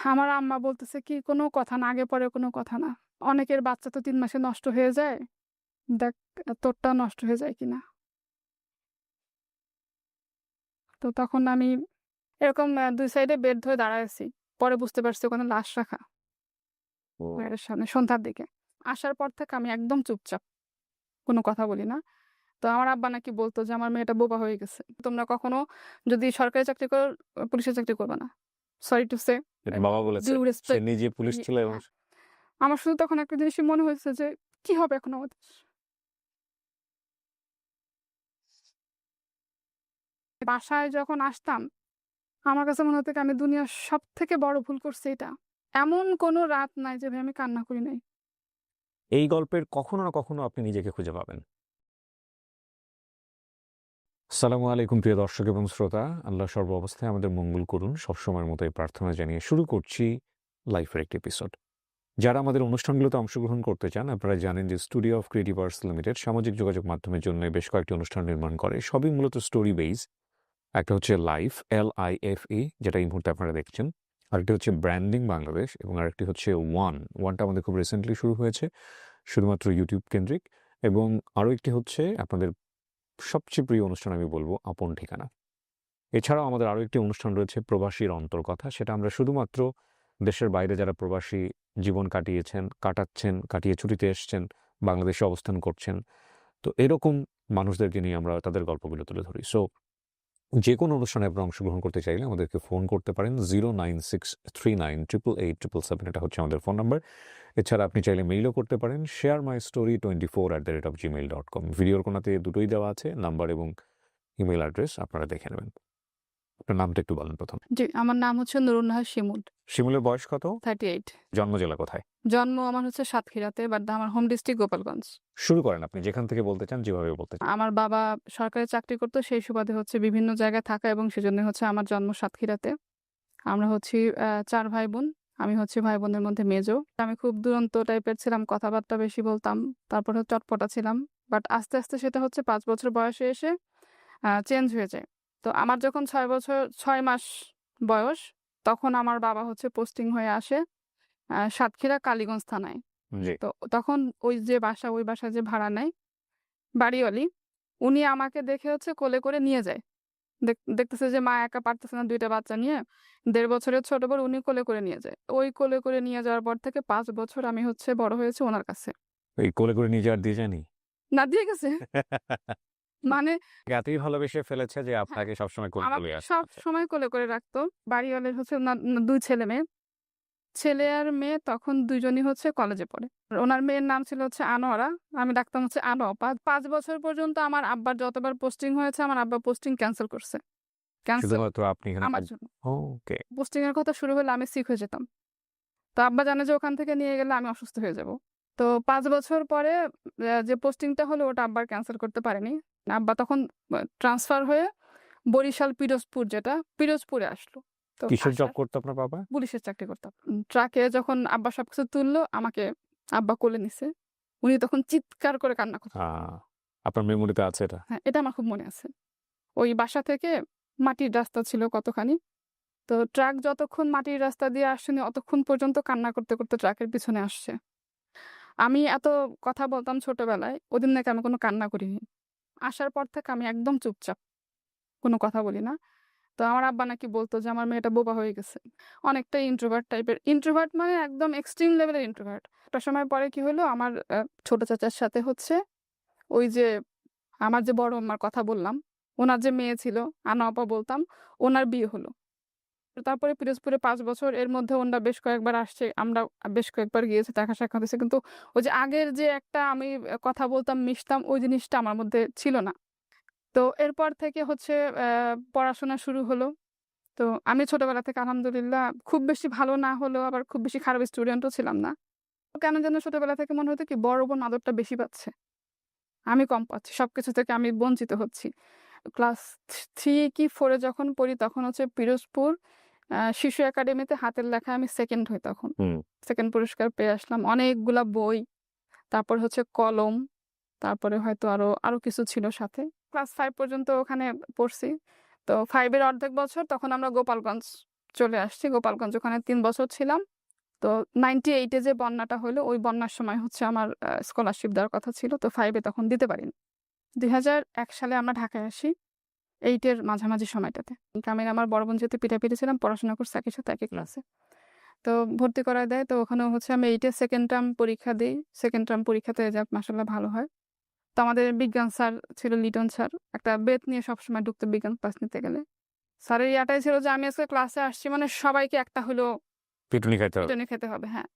আমার আম্মা বলতেছে কি, "কোনো কথা না, আগে পরে কোনো কথা না। অনেকের বাচ্চা তো ৩ মাসে নষ্ট হয়ে যায়। দেখ তোরটা নষ্ট হয়ে যায় কিনা।" তো তখন আমি এরকম ২ সাইডে বেড ধরে দাঁড়ায় আছি। পরে বুঝতে পারছি ওখানে লাশ রাখা ও বেডের সামনে সন্ধ্যার দিকে। আসার পর থেকে আমি একদম চুপচাপ। কোনো কথা বলি না। তো আমার আব্বা নাকি বলতো যে, "আমার মেয়েটা বোবা হয়ে গেছে। তোমরা কখনো যদি সরকারি চাকরি করো, পুলিশের চাকরি করবা না। সরি টু সে, এটা বাবা বলেছে। ডিউ সে রেসপেক্ট।" নিজে পুলিশ ছিল এবং হ্যাঁ। আমার শুধু তখন একটা জিনিসই মনে হয়েছে যে, কি হবে এখন আমাদের? বাসায় যখন আসতাম, আমার কাছে মনে হতো কি আমি দুনিয়ার সবথেকে বড় ভুল করছি এটা। এমন কোনো রাত নাই যে ভাই আমি কান্না করি নাই। এই গল্পের কখনো না কখনো আপনি নিজেকে খুঁজে পাবেন। আসসালামু আলাইকুম প্রিয় দর্শক এবং শ্রোতা। আল্লাহ সর্ব অবস্থায় আমাদের মঙ্গল করুন। সবসময়ের মতো এই প্রার্থনা জানিয়ে শুরু করছি লাইফের একটি এপিসোড। যারা আমাদের অনুষ্ঠানগুলোতে অংশগ্রহণ করতে চান, আপনারা জানেন যে studio of creative arts limited সামাজিক যোগাযোগ মাধ্যমের জন্য বেশ কয়েকটি অনুষ্ঠান নির্মাণ করে। সবই মূলত স্টোরি বেইস। একটা হচ্ছে লাইফ, LIFE, যেটা এই মুহূর্তে আপনারা দেখছেন। আরেকটি হচ্ছে ব্র্যান্ডিং বাংলাদেশ এবং আরেকটি হচ্ছে ওয়ানটা আমাদের খুব রিসেন্টলি শুরু হয়েছে, শুধুমাত্র ইউটিউব কেন্দ্রিক। এবং আরও একটি হচ্ছে আপনাদের সবচেয়ে প্রিয় অনুষ্ঠান আমি বলবো আপন ঠিকানা। এছাড়াও আমাদের আরও একটি অনুষ্ঠান রয়েছে প্রবাসীর অন্তর্কথা। সেটা আমরা শুধুমাত্র দেশের বাইরে যারা প্রবাসী জীবন কাটিয়েছেন, কাটিয়ে ছুটিতে এসছেন, বাংলাদেশে অবস্থান করছেন, তো এরকম মানুষদেরকে নিয়ে আমরা তাদের গল্পগুলো তুলে ধরি। সো যে কোনো অনুষ্ঠানে আপনারা অংশগ্রহণ করতে চাইলে আমাদেরকে ফোন করতে পারেন 09639887777, এটা হচ্ছে আমাদের ফোন নাম্বার। এছাড়া আপনি চাইলে মেইলও করতে পারেন sharemystory24@gmail.com। ভিডিওর কোনাতে দুটোই দেওয়া আছে, নাম্বার এবং ইমেল অ্যাড্রেস, আপনারা দেখে নেবেন। আপনার নামটা একটু বলেন প্রথম। জি, আমার নাম হচ্ছে নুরুন নাহার শিমুল, শিমুলের বয়স কত? 38। জন্ম জেলা কোথায়? জন্ম আমার হচ্ছে সাতক্ষীরাতে, বাট আমার হোম ডিস্ট্রিক্ট গোপালগঞ্জ। শুরু করেন আপনি যেখান থেকে বলতে চান, যেভাবে বলতে চান। আমার বাবা সরকারি চাকরি করত, সেই সুবাদে হচ্ছে বিভিন্ন জায়গায় থাকা এবং সেজন্য হচ্ছে আমার জন্ম সাতক্ষীরাতে। আমরা হচ্ছি ৪ ভাই-বোন। আমি হচ্ছি ভাই-বোনের মধ্যে মেজো। আমি খুব দুরন্ত টাইপের ছিলাম, কথাবার্তা বেশি বলতাম। তারপরে চটপটা ছিলাম। বাট আস্তে, আস্তে সেটা হচ্ছে ৫ বছর বয়সে এসে চেঞ্জ হয়ে যায়। তো আমার যখন ৬ মাস বয়স, তখন আমার বাবা হচ্ছে পোস্টিং হয়ে আসে সাতক্ষীরা কালীগঞ্জ থানায়। জি। তো তখন ওই বাসা যে ভাড়া নেয় বাড়িওয়ালি, উনি আমাকে দেখে হচ্ছে কোলে করে নিয়ে যায়। দেখতেছে যে মা একা পারতেছে না ২ টা বাচ্চা নিয়ে। ১.৫ বছরের ছোট বোন উনি কোলে করে নিয়ে যায়। ওই কোলে করে নিয়ে যাওয়ার পর থেকে ৫ বছর আমি হচ্ছে বড় হয়েছি উনার কাছে। এই কোলে করে নিয়ে যাওয়ার দিয়ে যায়নি? না দিয়ে গেছে। মানে এতই ভালোবেসে ফেলেছে যে হ্যাঁ, আপনাকে সবসময় কোলে তুলে আমাকে আসছে। আচ্ছা। সবসময় কোলে করে রাখতো। বাড়িওয়ালের হচ্ছে উনার ২ ছেলে মেয়ে। ছেলে আর মেয়ে তখন ২ জনই হচ্ছে কলেজে পড়ে। আর উনার মেয়ের নাম ছিল হচ্ছে আনোয়ারা। আমি ডাকতাম হচ্ছে আনো আপা। ৫ বছর পর্যন্ত আমার আব্বার যতবার পোস্টিং হয়েছে, আমার আব্বা পোস্টিং ক্যানসেল করছে। ক্যানসেল শুধুমাত্র আপনি এখানে আমার জন্য। ওকে। পোস্টিং এর কথা শুরু হলে আমি সিক হয়ে যেতাম। তো আব্বা জানে যে ওখান থেকে নিয়ে গেলে আমি অসুস্থ হয়ে যাব। তো ৫ বছর পরে যে পোস্টিংটা হলো ওটা আব্বা আর ক্যানসেল করতে পারেনি। আব্বা তখন ট্রান্সফার হয়ে বরিশাল পিরোজপুর, যেটা পিরোজপুরে আসলো। তো কিসের জব আসার করতো আপনার বাবা? পুলিশের চাকরি করতাম। ট্রাকে যখন আব্বা সবকিছু তুললো, আমাকে আব্বা কোলে নিছে। উনি তখন চিৎকার করে কান্না করত। আ আপনার মেমোরিতে আছে এটা? হ্যাঁ, এটা আমার খুব মনে আছে। ওই বাসা থেকে মাটির রাস্তা ছিল কতখানি। তো ট্রাক যতক্ষণ মাটির রাস্তা দিয়ে আসেনি, অতক্ষণ পর্যন্ত কান্না করতে, করতে ট্রাকের পিছনে আসছে। আমি এত কথা বলতাম ছোটবেলায়, ওদিন নাকি আমি কোনো কান্না করিনি। আসার পর থেকে আমি একদম চুপচাপ। কোনো কথা বলি না। তো আমার আব্বা নাকি বলতো যে আমার মেয়েটা বোবা হয়ে গেছে। অনেকটাই ইন্ট্রোভার্ট টাইপের। ইন্ট্রোভার্ট মানে একদম এক্সট্রিম লেভেলের ইন্ট্রোভার্ট। একটা সময় পরে কি হলো, আমার ছোট চাচার সাথে হচ্ছে ওই যে আমার যে বড় আম্মার কথা বললাম, উনার যে মেয়ে ছিল, আনা আপা বলতাম, উনার বিয়ে হলো। তারপরে পিরোজপুরে ৫ বছর, এর মধ্যে ওনারা বেশ কয়েকবার আসছে। আমরা বেশ কয়েকবার গিয়েছি, দেখা সাক্ষাৎ হইছে। কিন্তু ওই যে আগের যে একটা আমি কথা বলতাম, মিশতাম, ওই জিনিসটা আমার মধ্যে ছিল না। তো এরপর থেকে হচ্ছে পড়াশোনা শুরু হলো। তো আমি ছোটবেলা থেকে আলহামদুলিল্লাহ খুব বেশি ভালো না হলেও আবার খুব বেশি খারাপ স্টুডেন্টও ছিলাম না। কেন যেন ছোটবেলা থেকে মনে হতো কি বড় বোন আদরটা বেশি পাচ্ছে। আমি কম পাচ্ছি। সবকিছু থেকে আমি বঞ্চিত হচ্ছি। ক্লাস 3 কি 4 এ যখন পড়ি, তখন হচ্ছে পিরোজপুর শিশু একাডেমিতে হাতের লেখায় আমি 2nd হই তখন। হুম। 2nd পুরস্কার পেয়ে আসলাম। অনেকগুলা বই, তারপর হচ্ছে কলম, তারপরে হয়তো আরো কিছু ছিল সাথে। ক্লাস 5 পর্যন্ত ওখানে পড়ছি। তো 5 এর অর্ধেক বছর তখন আমরা গোপালগঞ্জ চলে আসছি গোপালগঞ্জ, ওখানে 3 বছর ছিলাম। তো 98 যে বন্যাটা হলো, ওই বন্যার সময় হচ্ছে আমার স্কলারশিপ দেওয়ার কথা ছিল। তো 5 এ তখন দিতে পারিনি। 2001 সালে আমরা ঢাকায় আসি। 8 এর মাঝামাঝি সময়টাতে। আমি আর আমার বড় বোন যেহেতু পিঠাপিঠি ছিলাম, পড়াশোনা করছি একই সাথে একই ক্লাসে। তো ভর্তি করায় দেয়। তো ওখানেও হচ্ছে আমি 8 এর 2nd টার্ম পরীক্ষা দেই। 2nd টার্ম পরীক্ষাতে রেজাল্ট মাশাআল্লাহ ভালো হয়। তো আমাদের বিজ্ঞান স্যার ছিল লিটন স্যার। একটা বেত নিয়ে সবসময় ঢুকতো বিজ্ঞান ক্লাস নিতে গেলে। স্যারের ইয়াটাই ছিল যে আমি আজকে ক্লাসে আসছি মানে সবাইকে একটা হইলেও পিটুনি খাইতে হবে। পিটুনি খেতে হবে। হ্যাঁ।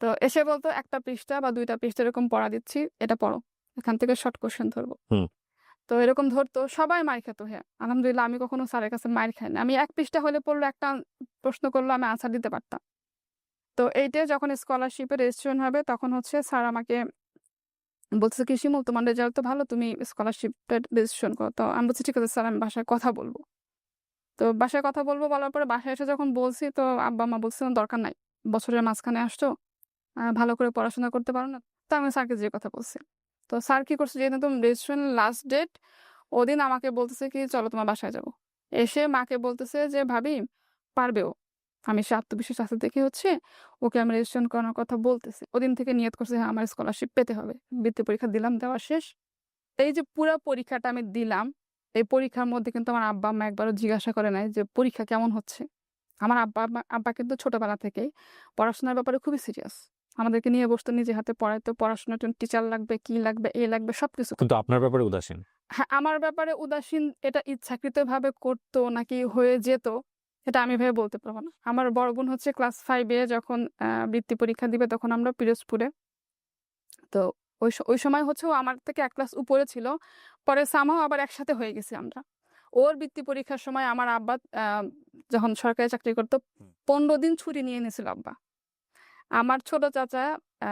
তো এসে বলতো 1 টা পৃষ্ঠা বা 2 টা পৃষ্ঠা এরকম পড়া দিচ্ছি, এটা পড়ো। এখান থেকে শর্ট কোয়েশ্চেন ধরবো। হুম। তো এরকম ধরতো, সবাই মাইর খেত। হ্যাঁ, আলহামদুলিল্লাহ আমি কখনো স্যারের কাছে মাইর খাইনি। আমি 1 পৃষ্ঠা হলে পড়লে একটা প্রশ্ন করলে আমি আনসার দিতে পারতাম। তো 8 এ যখন স্কলারশিপের রেজিস্ট্রেশন হবে তখন হচ্ছে স্যার আমাকে বলতেছে কি, "শিমুল তোমার রেজাল্ট তো ভালো, তুমি স্কলারশিপের রেজিস্ট্রেশন করো।" তো আমি বলছি, "ঠিক আছে স্যার, আমি বাসায় কথা বলব।" তো বাসায় কথা বলব বলার পরে বাসায় এসে যখন বলছি তো আব্বা-আম্মা বলছিলেন, "দরকার নাই। বছরের মাঝখানে আসছো, ভালো করে পড়াশোনা করতে পারো না?" তো আমি স্যারকে যে কথা বলছি। তো স্যার কি করছে, যেদিন তো রেজিস্ট্রেশন লাস্ট ডেট, ওদিন আমাকে বলতেছে কি, "চলো তোমার বাসায় যাবো।" এসে মাকে বলতেছে যে, "ভাবি পারবে ও। আমি সে আত্মবিশ্বাস আছে দেখে হচ্ছে ওকে আমি রেজিস্ট্রেশন করানোর কথা বলতেছি।" ওদিন থেকে নিয়ত করছে হ্যাঁ, আমার স্কলারশিপ পেতে হবে। বৃত্তি পরীক্ষা দিলাম, দেওয়া শেষ। এই যে পুরা পরীক্ষাটা আমি দিলাম, এই পরীক্ষার মধ্যে কিন্তু আমার আব্বা-আম্মা একবারও জিজ্ঞাসা করে নাই যে পরীক্ষা কেমন হচ্ছে। আমার আব্বা কিন্তু ছোটবেলা থেকেই পড়াশোনার ব্যাপারে খুবই সিরিয়াস। আমাদেরকে নিয়ে বসতো, নিজে হাতে পড়াইতো, পড়াশোনার জন্য টিচার লাগবে, কি লাগবে, এ লাগবে সবকিছু কিন্তু করতো। আপনার ব্যাপারে উদাসীন। হ্যাঁ, আমার ব্যাপারে উদাসীন, এটা ইচ্ছাকৃতভাবে করতো নাকি হয়ে যেত, এটা আমি ভেবে বলতে পারব না। আমার বড় বোন হচ্ছে ক্লাস 5 এ যখন বৃত্তি পরীক্ষা দিবে তখন আমরা পিরোজপুরে। তো ওই সময় হচ্ছে ও আমার থেকে 1 ক্লাস উপরে ছিল। পরে সামহাও আবার একসাথে হয়ে গেছি আমরা। ওর বৃত্তি পরীক্ষার সময় আমার আব্বা যখন সরকারি চাকরি করতো, 15 দিন ছুটি নিয়ে নিয়েছিল আব্বা। আমার ছোট চাচা আ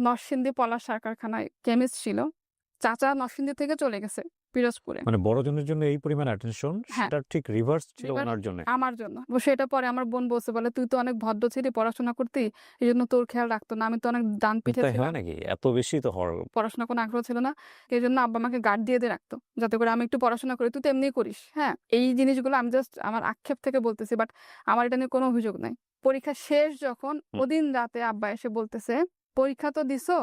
নরসিংদী পলাশ সার কারখানায় কেমিস্ট ছিল। চাচা নরসিংদী থেকে চলে গেছে পিরোজপুরে। মানে বড়জনের জন্য এই পরিমাণ অ্যাটেনশন, হ্যাঁ, সেটার ঠিক রিভার্স ছিল রিভার্স উনার জন্যে। আমার জন্য। সেটা পরে আমার বোন বলছে, বলে, "তুই তো অনেক ভদ্র ছিলি, পড়াশোনা করতি। এজন্য তোর খেয়াল রাখতো না। আমি তো অনেক ডান পিঠে তাই হয় ছিলাম। নাকি? এত বেশি তো হওয়ার। পড়াশোনার কোনো আগ্রহ ছিল না। এজন্য আব্বা আমাকে গার্ড দিয়ে রাখতো। যাতে করে আমি একটু পড়াশোনা করি। তুই তো এমনিই করিস।" হ্যাঁ? এই জিনিসগুলো আমি জাস্ট আমার আক্ষেপ থেকে বলতেছি। বাট আমার এটা নিয়ে কোনো অভিযোগ নাই। পরীক্ষা শেষ যখন, হুম, ওদিন রাতে আব্বা এসে বলতেছে, "পরীক্ষা তো দিছো,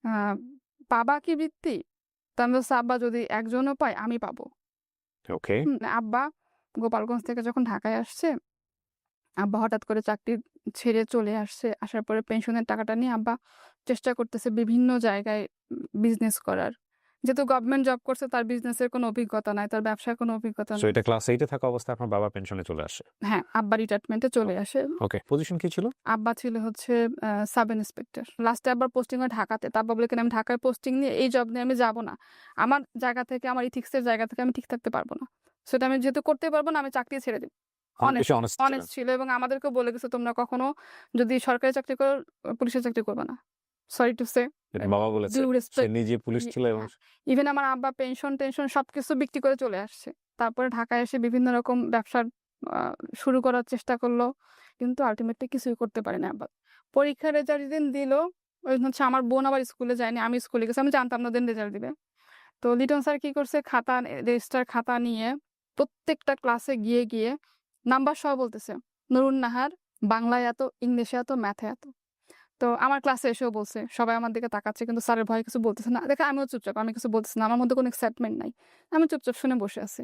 আ পাবা কি বৃত্তি?" তো আমি বলছি, "আব্বা যদি একজনও পায় আমি পাবো।" ওকে। আব্বা গোপালগঞ্জ থেকে যখন ঢাকায় আসছে, আব্বা হঠাৎ করে চাকরি ছেড়ে চলে আসছে। আসার পরে পেনশনের টাকাটা নিয়ে আব্বা চেষ্টা করতেছে বিভিন্ন জায়গায় বিজনেস করার। যেহেতু গভর্নমেন্ট জব করছে, তার বিজনেসের কোনো অভিজ্ঞতা নাই, তার ব্যবসার কোনো অভিজ্ঞতা সো নাই। এটা ক্লাস 8 এ থাকা অবস্থায় আপনার বাবা পেনশনে চলে আসে। হ্যাঁ, আব্বা রিটায়ারমেন্টে চলে আসে। ওকে। পজিশন কি ছিল? আব্বা ছিল হচ্ছে সাব ইন্সপেক্টর। লাস্টে আব্বার পোস্টিং হয় ঢাকাতে। তো আব্বা বলে, "কেন আমি ঢাকায় পোস্টিং নিয়ে এই জব নিয়ে আমি যাব না। আমার জায়গা থেকে, আমার ইথিক্স এর জায়গা থেকে আমি ঠিক থাকতে পারব না। সেটা আমি যেহেতু করতেই পারব না, আমি চাকরি ছেড়ে দিব।" অনেক বেশি অনেস্ট, অনেস্ট ছিলেন। অনেস্ট ছিল এবং আমাদেরকেও বলে গেছে, "তোমরা কখনো যদি সরকারি চাকরি করো, পুলিশের চাকরি করবা না।" সরি টু সে, এটা বাবা বলেছে। ডিউ সে রেসপেক্ট। নিজে পুলিশ ছিল এবং হ্যাঁ, ইভেন আমার আব্বা পেনশন-টেনশন সবকিছু বিক্রি করে চলে আসছে। তারপরে ঢাকায় এসে বিভিন্ন রকম ব্যবসা আ শুরু করার চেষ্টা করল। কিন্তু আল্টিমেটলি কিছুই করতে পারে না আব্বা। পরীক্ষার রেজাল্ট যেদিন দিল, ওইদিন হচ্ছে আমার বোন আবার স্কুলে যায়নি। আমি স্কুলে গেছি। আমি জানতাম না ওদিন রেজাল্ট দিবে। তো লিটন স্যার কি করছে, খাতা রেজিস্টার খাতা নিয়ে প্রত্যেকটা ক্লাসে গিয়ে নাম্বার সহ বলতেছে, "নুরুন নাহার বাংলায় এত, ইংলিশে এত, ম্যাথে এত।" তো আমার ক্লাসে এসেও বলছে। সবাই আমার দিকে তাকাচ্ছে কিন্তু স্যারের ভয়ে কিছু বলতেছে না। দেখে আমিও চুপচাপ। আমি কিছু বলতেছি না। আমার মধ্যে কোনো এক্সাইটমেন্ট নাই। আমি চুপচাপ শুনে বসে আছি।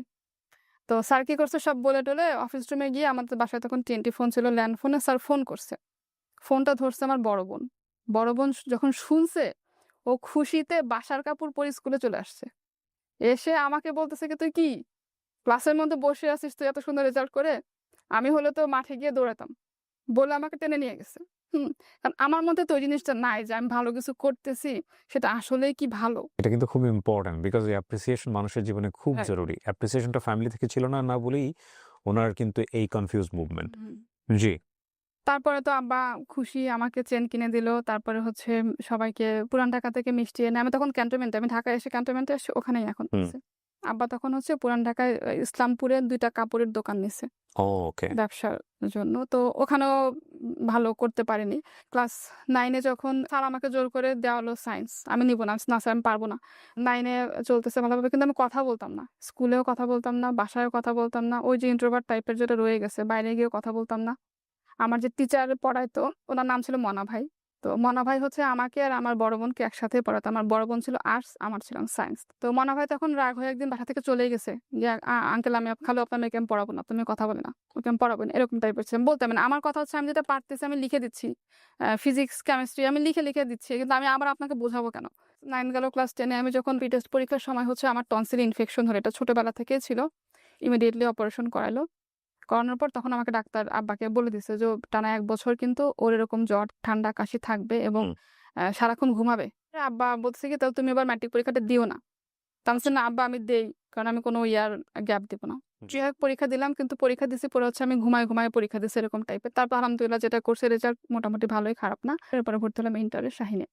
তো স্যার কি করছে, সব বলে টলে অফিস রুমে গিয়ে, আমাদের বাসায় তখন TNT ফোন ছিল, ল্যান্ড ফোনে স্যার ফোন করছে। ফোনটা ধরছে আমার বড় বোন। বড় বোন যখন শুনছে, ও খুশিতে বাসার কাপড় পরে স্কুলে চলে আসছে। এসে আমাকে বলতেছে কি, "তুই কি ক্লাসের মধ্যে বসে আছিস, তুই এত সুন্দর রেজাল্ট করে? আমি হলে তো মাঠে গিয়ে দৌড়াতাম।" বলে আমাকে টেনে নিয়ে গেছে। হুম? কারণ আমার মধ্যে তো ওই জিনিসটা নাই যে আমি ভালো কিছু করতেছি, সেটা আসলেই কি ভালো। এটা কিন্তু খুব ইম্পোর্টেন্ট বিকজ এই অ্যাপ্রিসিয়েশন মানুষের জীবনে খুব রাইট। জরুরি। অ্যাপ্রিসিয়েশনটা ফ্যামিলি থেকে ছিল না বলেই উনার কিন্তু এই কনফিউজড মুভমেন্ট। হুম। জি। তারপরে তো আব্বা খুশি, আমাকে চেন কিনে দিল। তারপরে হচ্ছে সবাইকে পুরান ঢাকা থেকে মিষ্টি এনে, আমি তখন ক্যান্টনমেন্টে, আমি ঢাকায় এসে ক্যান্টনমেন্টে আসছি, ওখানেই এখন হুম। আছে। আব্বা তখন হচ্ছে পুরান ঢাকায় ইসলামপুরে ২ টা কাপড়ের দোকান নিছে ওকে। ব্যবসার জন্য। তো ওখানেও ভালো করতে পারিনি। ক্লাস 9 এ যখন স্যার আমাকে জোর করে দেওয়া হলো সায়েন্স। আমি নিব না। না স্যার আমি পারব না। 9 এ চলতেছে ভালোভাবে কিন্তু আমি কথা বলতাম না। স্কুলেও কথা বলতাম না, বাসায়ও কথা বলতাম না। ওই যে ইন্ট্রোভার্ট টাইপের যেটা রয়ে গেছে, বাইরে গিয়েও কথা বলতাম না। আমার যে টিচার পড়াইতো উনার নাম ছিল মনা ভাই। তো মনা ভাই হচ্ছে আমাকে আর আমার বড় বোনকে একসাথে পড়াতো। আমার বড় বোন ছিল আর্টস, আমার ছিলাম সায়েন্স। তো মনা ভাই তখন রাগ হয়ে একদিন বাসা থেকে চলেই গেছে। যে আঙ্কেল খালু আপনার মেয়েকে আমি পড়াবো না। তুমি কথা বলে না। ওকে আমি পড়াবো না। এরকম টাইপের ছিলাম। বলতাম না। আমার কথা হচ্ছে আমি যেটা পারতেছি আমি লিখে দিচ্ছি। ফিজিক্স, কেমিস্ট্রি আমি লিখে দিচ্ছি। কিন্তু আমি আবার আপনাকে বোঝাবো কেন? 9 গেল ক্লাস 10 এ আমি যখন প্রি-টেস্ট পরীক্ষার সময় হচ্ছে আমার টনসিল ইনফেকশন হলো। এটা ছোটবেলা থেকেই ছিল। ইমিডিয়েটলি অপারেশন করাইলো। করানোর পর তখন আমাকে ডাক্তার আব্বাকে বলে দিছে যে, টানা ১ বছর কিন্তু ওর এরকম জ্বর, ঠান্ডা, কাশি থাকবে এবং হুম। সারাক্ষণ ঘুমাবে। আব্বা বলতেছে কি, "তাহলে তুমি এবার ম্যাট্রিক পরীক্ষাটা দিও না।" তো আমি বলছি, "না আব্বা আমি দেই। কারণ আমি কোনো ইয়ার গ্যাপ দিব না।" জি। যাই হোক পরীক্ষা দিলাম কিন্তু পরীক্ষা দিছি পরে হচ্ছে আমি ঘুমায়ে পরীক্ষা দিছি এরকম টাইপের। তারপর আলহামদুলিল্লাহ যেটা করছে রেজাল্ট মোটামুটি ভালোই, খারাপ না। এরপরে ভর্তি হলাম ইন্টারে শাহিনে।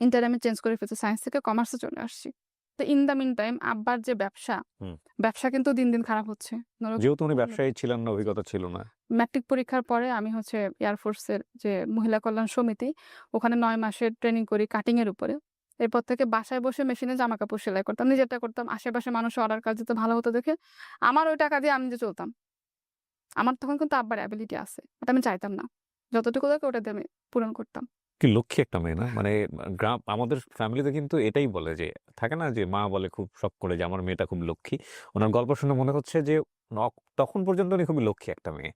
ইন্টারে আমি চেঞ্জ করে ফেলছি। সায়েন্স থেকে কমার্সে চলে আসছি। তো ইন দ্য মিন টাইম আব্বার যে হুম। ব্যবসা কিন্তু দিন, দিন খারাপ হচ্ছে। ধরো যেহেতু উনি ব্যবসায়ী ছিলেন না, অভিজ্ঞতা ছিল না। ম্যাট্রিক পরীক্ষার পরে আমি হচ্ছে এয়ারফোর্সের যে মহিলা কল্যাণ সমিতি, ওখানে ৯ মাসের ট্রেনিং করি কাটিং এর উপরে। এরপর থেকে বাসায় বসে মেশিনে জামাকাপড় সেলাই করতাম। নিজেরটা করতাম। আশেপাশে মানুষের অর্ডার কাজ দিত ভালো হতো দেখে। আমার ওই টাকা দিয়ে আমি নিজে চলতাম। আমার তখন কিন্তু আব্বার অ্যাবিলিটি আছে। বাট আমি চাইতাম না। যতটুকু লাগে ওটা দিয়ে আমি পূরণ করতাম। কি লক্ষ্মী একটা মেয়ে না? মানে আমাদের ফ্যামিলিতে কিন্তু এটাই বলে যে, থাকে না যে মা বলে খুব শখ করে যে আমার মেয়েটা খুব লক্ষ্মী। উনার গল্প শুনে মনে হচ্ছে যে তখন পর্যন্ত উনি খুবই লক্ষ্মী একটা মেয়ে।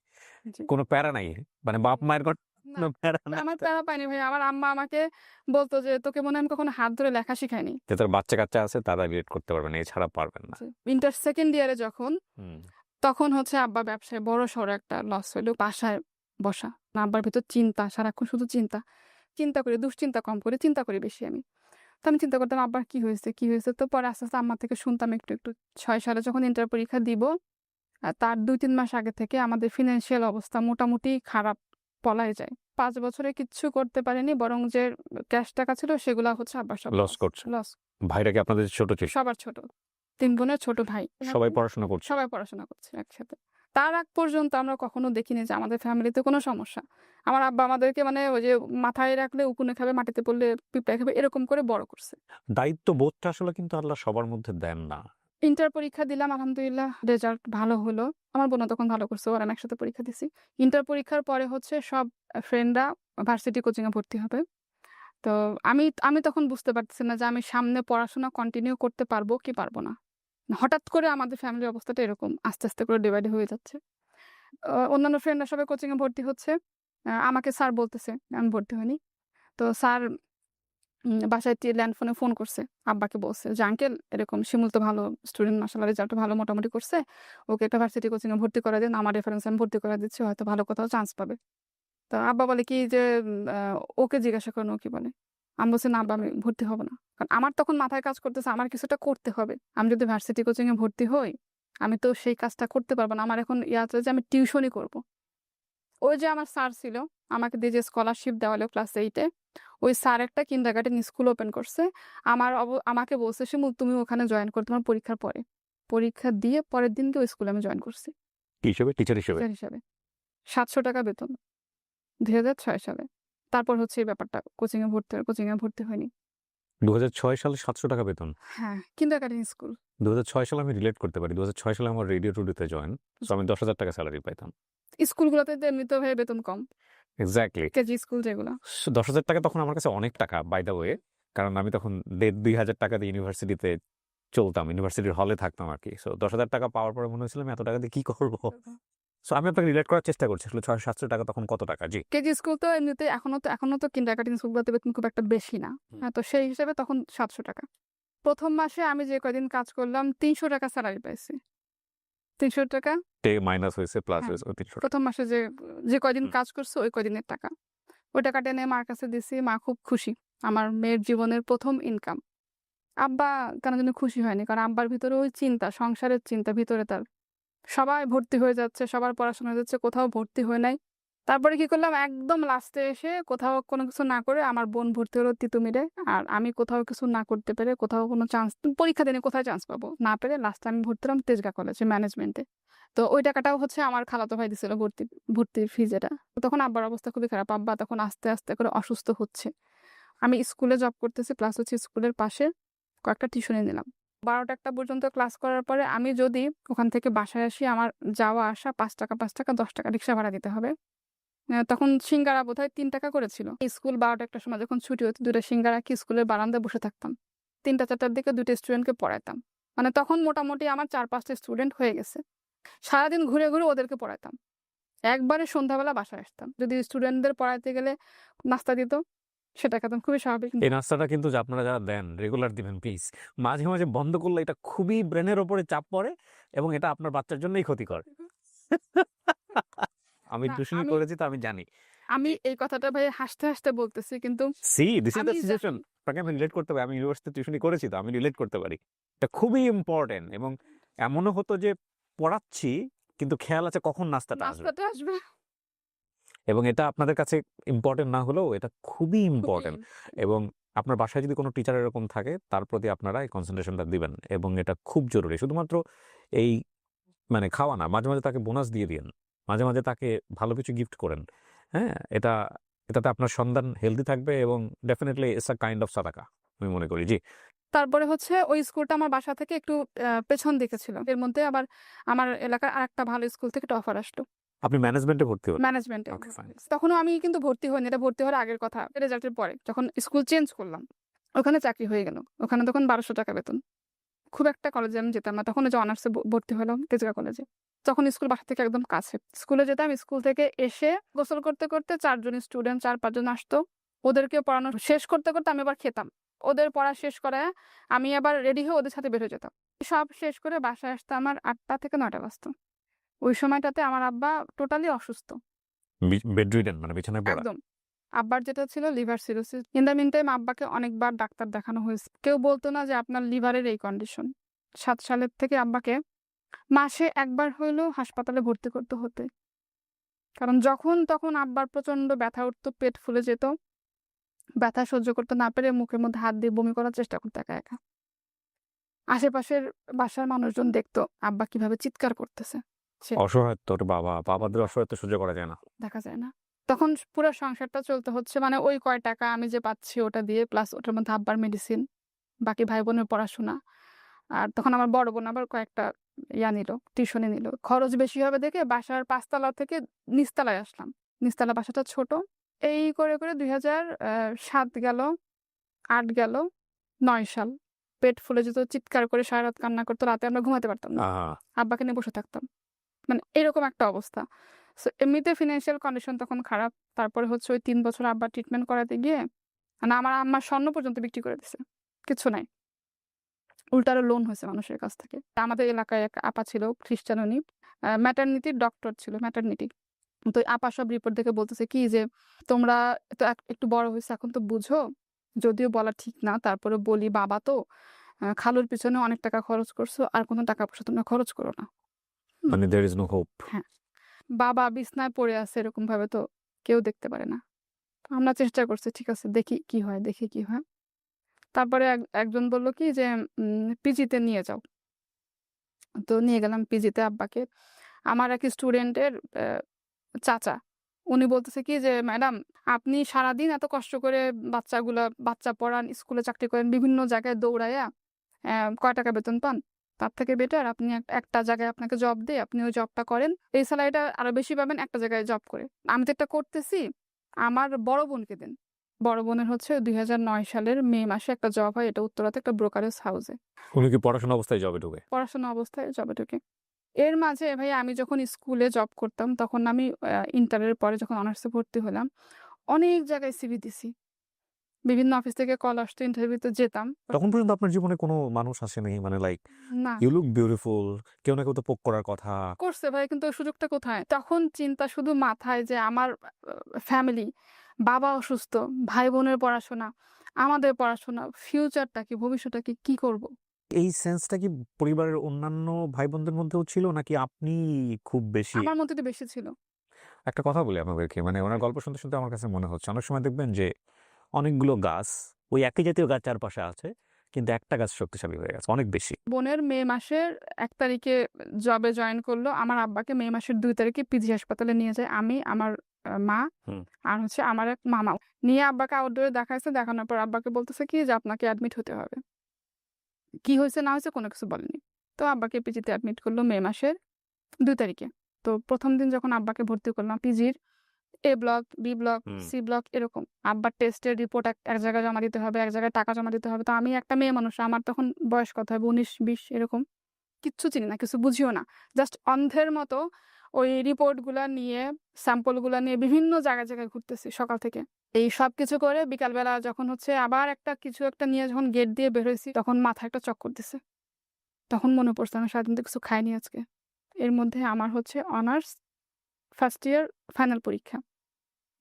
জি। কোনো প্যারা নাই। মানে বাপ-মায়ের না, কোনো প্যারা নাই। আমার প্যারা পাইনি ভাই। আমার আম্মা আমাকে বলত যে, "তোকে মনে হয় আমি কখনো হাত ধরে লেখা শিখাইনি।" যে তার বাচ্চা-কাচ্চা আছে তারা রিলেট করতে পারবেন। এছাড়া পারবেন না। জি। ইন্টার 2nd ইয়ারে যখন হুম। তখন হচ্ছে আব্বা ব্যবসায় বড়সড় একটা লস হইলো। বাসায় বসা। আব্বার ভেতর চিন্তা, সারাক্ষণ শুধু চিন্তা। চিন্তা করি, দুশ্চিন্তা কম করি, চিন্তা করি বেশি আমি। তো আমি চিন্তা করতাম আব্বার কি হয়েছে, কি হয়েছে? তো পরে আস্তে, আস্তে আম্মা থেকে শুনতাম একটু। ৬ সালে যখন ইন্টার পরীক্ষা দিব, তার ২-৩ মাস আগে থেকে আমাদের ফিন্যান্সিয়াল অবস্থা মোটামুটি খারাপ বলাই যায়। ৫ বছরে কিচ্ছু করতে পারিনি। বরং যে ক্যাশ টাকা ছিল সেগুলা হচ্ছে আব্বার সব লস করছে। লস। ভাইরা কি আপনাদের ছোট ছিল? সবার ছোট। ৩ বোনের ছোট ভাই। সবাই পড়াশোনা করছে? সবাই পড়াশোনা করছে একসাথে। তার আগ পর্যন্ত আমরা কখনো দেখিনি যে আমাদের ফ্যামিলিতে কোনো সমস্যা। আমার আব্বা আমাদেরকে মানে ওই যে মাথায় রাখলে উকুনে খাবে, মাটিতে পড়লে পিঁপড়ে খাবে এরকম করে বড় করছে। দায়িত্ববোধটা আসলে কিন্তু আল্লাহ সবার মধ্যে দেন না। ইন্টার পরীক্ষা দিলাম আলহামদুলিল্লাহ রেজাল্ট ভালো হলো। আমার বোনও তখন ভালো করছে। ওরা আমি একসাথে পরীক্ষা দিছি। ইন্টার পরীক্ষার পরে হচ্ছে সব ফ্রেন্ডরা ভার্সিটি কোচিং এ ভর্তি হবে। তো আমি আমি তখন বুঝতে পারতেছি না যে আমি সামনে পড়াশোনা কন্টিনিউ করতে পারবো কি পারবো না। হঠাৎ করে আমাদের ফ্যামিলির অবস্থাটা এরকম আস্তে, আস্তে করে ডিভাইড হয়ে যাচ্ছে। অন্যান্য ফ্রেন্ডরা সবাই কোচিং এ ভর্তি হচ্ছে। আমাকে স্যার বলতেছে, আমি ভর্তি হইনি। তো স্যার বাসায় ল্যান্ড ফোনে ফোন করছে। আব্বাকে বলছে যে, "আঙ্কেল এরকম শিমুল তো ভালো স্টুডেন্ট মাশাআল্লাহ রেজাল্ট ভালো মোটামুটি করছে। ওকে একটা ভার্সিটি কোচিং এ ভর্তি করায় দেন। আমার রেফারেন্সে আমি ভর্তি করায় দিচ্ছি। হয়তো ভালো কোথাও চান্স পাবে।" তো আব্বা বলে কি যে, ওকে জিজ্ঞাসা করেন ও কি বলে?" আমি বলছি, "না আব্বা আমি ভর্তি হব না।" কারণ আমার তখন মাথায় কাজ করতেছে আমার কিছুটা করতে হবে। আমি যদি ভার্সিটি কোচিং এ ভর্তি হই, আমি তো সেই কাজটা করতে পারব না। আমার এখন আছে যে আমি টিউশনই করব। ওই যে আমার স্যার ছিল, আমাকে দিয়ে যে স্কলারশিপ দেওয়া হলো ক্লাস 8 এ, ওই স্যার একটা কিন্ডারগার্টেন স্কুল ওপেন করছে। আমাকে বলছে, "শিমুল তুমি ওখানে জয়েন করো তোমার পরীক্ষার পরে।" পরীক্ষা দিয়ে পরের দিনকে ওই স্কুলে আমি জয়েন করছি কি হিসেবে? টিচার হিসেবে? টিচার হিসাবে। ৳৭০০ বেতন ২০০৬ সালে। তারপর হচ্ছে এই ব্যাপারটা কোচিং এ ভর্তি হইনি। ২০০৬ সালে ৳৭০০ বেতন। হ্যাঁ, কিন্ডারগার্টেন স্কুল। ২০০৬ সালে আমি রিলেট করতে পারি। ২০০৬ সালে আমার রেডিও টুডেতে জয়েন। সো আমি ৳১০,০০০ স্যালারি পাইতাম। স্কুলগুলোতে তো এমনিতেও ভাই বেতন কম। এক্সাক্টলি। কেজি স্কুল যেগুলা। সো ৳১০,০০০ তখন আমার কাছে অনেক টাকা বাই দ্য ওয়ে। কারণ আমি তখন ৳১,৫০০ দিয়ে ইউনিভার্সিটিতে চলতাম। ইউনিভার্সিটির হলে থাকতাম আরকি। সো ৳১০,০০০ পাওয়ার পরে মনে হয়েছিল আমি এত টাকা দিয়ে কি করব? সো আমি আপনাকে রিলেট করার চেষ্টা করছি। আসলে ৳৬০০-৭০০ তখন কত টাকা? জি। কেজি স্কুল তো এমনিতে এখনো তো কিন্ডারগার্টেন স্কুলগুলোতে বেতন খুব একটা বেশি না। হুম। তো সেই হিসেবে তখন ৳৭০০। ১ম মাসে আমি যে কয়দিন কাজ করলাম ৳৩০০ স্যালারি পাইছি। ৳৩০০ মাইনাস হয়েছে, প্লাস হ্যাঁ, হয়েছে ৳৩০০। ১ম মাসে যে কয়দিন হুম। কাজ করছি ওই কয়দিনের টাকা। ওই টাকাটা এনে মার কাছে দিছি। মা খুব খুশি। আমার মেয়ের জীবনের ১ম ইনকাম। আব্বা কেন জানি খুশি হয়নি। কারণ আব্বার ভিতরে ওই চিন্তা, সংসারের চিন্তা ভিতরে তার। সবাই ভর্তি হয়ে যাচ্ছে, সবার পড়াশোনা হয়ে যাচ্ছে, কোথাও ভর্তি হয় নাই। তারপরে কি করলাম, একদম লাস্টে এসে কোথাও কোনো কিছু না করে আমার বোন ভর্তি হলো তিতুমিরে। আর আমি কোথাও কিছু না করতে পেরে, কোথাও কোনো চান্স, পরীক্ষা দিনে কোথায় চান্স পাবো না পেরে, লাস্টে আমি ভর্তি হলাম তেজগাঁ কলেজে ম্যানেজমেন্টে। তো ওই টাকাটাও হচ্ছে আমার খালাতো ভাই দিছিল, ভর্তির ফি যেটা। তো তখন আব্বার অবস্থা খুবই খারাপ, আব্বা তখন আস্তে আস্তে করে অসুস্থ হচ্ছে। আমি স্কুলে জব করতেছি, প্লাস হচ্ছে স্কুলের পাশে কয়েকটা টিউশনি নিলাম। 12টা 1টা পর্যন্ত ক্লাস করার পরে আমি যদি ওখান থেকে বাসায় আসি, আমার যাওয়া আসা 5 টাকা 5 টাকা 10 টাকা রিক্সা ভাড়া দিতে হবে। তখন সিঙ্গারা বোধহয় 3 টাকা করে ছিল। স্কুল 12টা 1টার সময় যখন ছুটি হতো, 2টা সিঙ্গারা কি স্কুলের বারান্দায় বসে থাকতাম। 3টা 4টার দিকে 2টা স্টুডেন্টকে পড়াইতাম। মানে তখন মোটামুটি আমার 4-5টা স্টুডেন্ট হয়ে গেছে। সারাদিন ঘুরে ঘুরে ওদেরকে পড়াইতাম। একবারে সন্ধ্যাবেলা বাসায় আসতাম। যদি স্টুডেন্টদের পড়াইতে গেলে নাস্তা দিত, সেটা খেতাম, খুবই স্বাভাবিক। এই নাস্তাটা কিন্তু আপনারা যারা দেন রেগুলার দিবেন প্লিজ। মাঝে মাঝে বন্ধ করলে এটা খুবই ব্রেনের ওপরে চাপ পড়ে এবং এটা আপনার বাচ্চার জন্যই ক্ষতিকর। আমি না, টিউশনি আমি করেছি তো আমি জানি। আমি এই কথাটা ভাই হাসতে হাসতে বলতেছি, কিন্তু দিস ইজ আমি দ্য সিচুয়েশন। আপনাকে আমি রিলেট করতে পারি, আমি ইউনিভার্সিটি টিউশনি করেছি তো আমি রিলেট করতে পারি। এটা খুবই ইম্পর্টেন্ট এবং এমনও হতো যে পড়াচ্ছি কিন্তু খেয়াল আছে কখন নাস্তাটা আসবে। নাস্তাটা আসবে। এবং এটা আপনাদের কাছে ইম্পর্টেন্ট না হলেও এটা খুবই ইম্পর্টেন্ট। এবং আপনার বাসায় যদি কোনো টিচার এরকম থাকে তার প্রতি আপনারা এই কনসেন্ট্রেশনটা দিবেন এবং এটা খুব জরুরি। শুধুমাত্র এই মানে খাওয়া না, মাঝে মাঝে তাকে বোনাস দিয়ে দিন, মাঝে মাঝে তাকে ভালো কিছু গিফট করেন। হ্যাঁ, এটাতে আপনার সন্তান হেলদি থাকবে এবং definitely it's a kind of সাদাকা আমি মনে করি। জি, তারপরে হচ্ছে ওই স্কুলটা আমার বাসা থেকে একটু পেছন দিকে ছিল। এর মধ্যে আবার আমার এলাকার আরেকটা ভালো স্কুল থেকে একটা অফার আসলো আপনি ম্যানেজমেন্টে ভর্তি হন? ম্যানেজমেন্টে। ওকে, ফাইন। তখনও আমি কিন্তু ভর্তি হইনি, এটা ভর্তি হওয়ার আগের কথা, রেজাল্টের পরে যখন স্কুল চেঞ্জ করলাম ওখানে চাকরি হয়ে গেল। ওখানে তখন 1200 টাকা বেতন। খুব একটা কলেজে আমি যেতাম না, তখন ওই যে অনার্সে ভর্তি হলাম তেজগাঁ কলেজে। তখন স্কুল বাসা থেকে একদম কাছে, স্কুলে যেতাম। স্কুল থেকে এসে গোসল করতে করতে 4 জন স্টুডেন্ট 4-5 জন আসতো, ওদেরকে পড়ানো শেষ করতে করতে আমি আবার খেতাম। ওদের পড়া শেষ করায় আমি আবার রেডি হয়ে ওদের সাথে বের হয়ে যেতাম। সব শেষ করে বাসায় আসতে আমার 8টা থেকে 9টা বাজতো। ওই সময়টাতে আমার আব্বা টোটালি অসুস্থ, বেডরিডেন মানে বিছানায় পড়া। একদম। আব্বার যেটা ছিল liver cirrhosis. In the mean time আব্বাকে অনেকবার ডাক্তার দেখানো হয়েছে, কেউ বলতো না যে আপনার লিভারের এই কন্ডিশন। 7 সালের থেকে আব্বাকে মাসে একবার হইলেও হাসপাতালে ভর্তি করতে হতে। কারণ যখন তখন আব্বার প্রচন্ড ব্যথা উঠতো, পেট ফুলে যেত, ব্যথা সহ্য করতে না পেরে মুখের মধ্যে হাত দিয়ে বমি করার চেষ্টা করতো একা একা। আশেপাশের বাসার মানুষজন দেখতো আব্বা কিভাবে চিৎকার করতেছে, সে অসহায়ত্ব, ওর বাবাদের অসহায়ত্ব সহ্য করা যায় না। দেখা যায় না। তখন পুরো সংসারটা চলতে হচ্ছে, মানে ওই কয় টাকা আমি যে পাচ্ছি ওটা দিয়ে, প্লাস ওটার মধ্যে আব্বার মেডিসিন, বাকি ভাই বোনের পড়াশোনা। আর তখন আমার বড় বোন আবার কয়েকটা নিল, টিউশনি নিল। খরচ বেশি হবে দেখে বাসার 5 তলা থেকে নিচতলায় আসলাম। নিচতলা বাসাটা ছোট। এই করে করে 2007 গেল, 8 গেল, 9 সাল। পেট ফুলে যেত, চিৎকার করে সারা রাত কান্না করতো, রাতে আমরা ঘুমাতে পারতাম না, আহা, আব্বাকে নিয়ে বসে থাকতাম। মানে এরকম একটা অবস্থা। সো এমনিতে ফিনান্সিয়াল কন্ডিশন তখন খারাপ। তারপরে হচ্ছে ওই 3 বছর আব্বা ট্রিটমেন্ট করাতে গিয়ে মানে আমার আম্মা স্বর্ণ পর্যন্ত বিক্রি করে দিছে, কিছু নাই। উল্টা আরো লোন হয়েছে মানুষের কাছ থেকে। আমাদের এলাকায় এক আপা ছিল, খ্রিস্টান উনি, ম্যাটারনিটির ডক্টর ছিল, ম্যাটারনিটি। তো ওই আপা সব রিপোর্ট দেখে বলতেছে কি যে তোমরা তো একটু বড় হয়েছে, এখন তো বুঝো, যদিও বলা ঠিক না, তারপরে বলি বাবা তো খালুর পিছনে অনেক টাকা খরচ করছো, আর কোনো টাকা পয়সা তোমরা খরচ করো না। মানে দেয়ার ইজ নো হোপ। হ্যাঁ, বাবা বিছনায় পড়ে আছে এরকম ভাবে তো কেউ দেখতে পারে না। তো আমরা চেষ্টা করছি, ঠিক আছে দেখি কি হয়, দেখি কি হয়। তারপরে একজন বলল কি যে পিজিতে নিয়ে যাও। তো নিয়ে গেলাম পিজিতে আব্বাকে। আমার এক স্টুডেন্টের চাচা, উনি বলতেছে কি যে ম্যাডাম আপনি সারাদিন এত কষ্ট করে বাচ্চা পড়ান, স্কুলে চাকরি করেন, বিভিন্ন জায়গায় দৌড়াইয়া কয় টাকা বেতন পান, তার থেকে বেটার আপনি একটা জায়গায় আপনাকে জব দিয়ে আপনি ওই জবটা করেন, এই স্যালারিটা আরো বেশি পাবেন একটা জায়গায় জব করে। আমি তো একটা করতেছি, আমার বড় বোনকে দেন। বড় বোনের হচ্ছে 2009 সালের মে মাসে একটা জব হয়, এটা উত্তরাতে একটা ব্রোকারেজ হাউসে। উনি কি পড়াশোনা অবস্থায় জবে ঢুকে? পড়াশোনা অবস্থায় জবে ঢুকে। এর মাঝে ভাই আমি যখন স্কুলে জব করতাম, তখন আমি ইন্টারের পরে যখন অনার্সে ভর্তি হলাম, অনেক জায়গায় সিভি দিছি। বিভিন্ন অফিস থেকে কল আসতো, ইন্টারভিউতে যেতাম। তখন পর্যন্ত আপনার জীবনে কোনো মানুষ আসেনি মানে লাইক না, ইউ লুক বিউটিফুল, কেউ না কেউ তো পোক করার কথা? করছে ভাই, কিন্তু ওই সুযোগটা কোথায়? তখন চিন্তা শুধু মাথায় যে আমার ফ্যামিলি, বাবা অসুস্থ, ভাই বোনের পড়াশোনা, আমাদের পড়াশোনা, ফিউচারটা কি, ভবিষ্যৎটা কি করব। এই সেন্সটা কি পরিবারের অন্যান্য ভাই বোনদের মধ্যেও ছিল নাকি আপনি খুব বেশি? আমার মধ্যে তো বেশি ছিল। একটা কথা বলি আপনাদেরকে, মানে ওনার গল্প শুনতে, শুনতে আমার কাছে মনে হচ্ছে অনেক সময় দেখবেন যে অনেকগুলো গাছ, ওই একই জাতীয় গাছ চারপাশে আছে, কিন্তু একটা গাছ শক্তিশালী হয়ে গেছে অনেক বেশি। বোনের মে মাসের ১ তারিখে জবে জয়েন করলো। আমার আব্বাকে মে মাসের ২ তারিখে পিজি হাসপাতালে নিয়ে যায়। আমি, আমার মা হুম। আর হচ্ছে আমার এক মামা। নিয়ে আব্বাকে আউটডোরে দেখাইছে। দেখানোর পর আব্বাকে বলতেছে কি যে, "আপনাকে অ্যাডমিট হতে হবে।" কি হইছে না হইছে কোনো কিছু বলেনি। তো আব্বাকে পিজিতে অ্যাডমিট করলো মে মাসের ২ তারিখে। তো ১ম দিন যখন আব্বাকে ভর্তি করলাম পিজির এ ব্লক, বি ব্লক, হুম। সি ব্লক এরকম। আব্বার টেস্টের রিপোর্ট এক জায়গায় জমা দিতে হবে, এক জায়গায় টাকা জমা দিতে হবে। তো আমি একটা মেয়ে মানুষ, আমার তখন বয়স কত হবে ১৯-২০ এরকম। কিচ্ছু চিনি না, কিছু বুঝিও না। জাস্ট অন্ধের মতো ওই রিপোর্টগুলা নিয়ে, স্যাম্পলগুলা নিয়ে বিভিন্ন জায়গায়, জায়গায় ঘুরতেছি সকাল থেকে। এই সবকিছু করে বিকালবেলা যখন হচ্ছে আবার কিছু একটা নিয়ে যখন গেট দিয়ে বের হইছি, তখন মাথায় একটা চক্কর দিছে। তখন মনে পড়ছে আমি সারাদিন তো কিছু খাইনি আজকে। এর মধ্যে আমার হচ্ছে অনার্স ফার্স্ট ইয়ার ফাইনাল পরীক্ষা।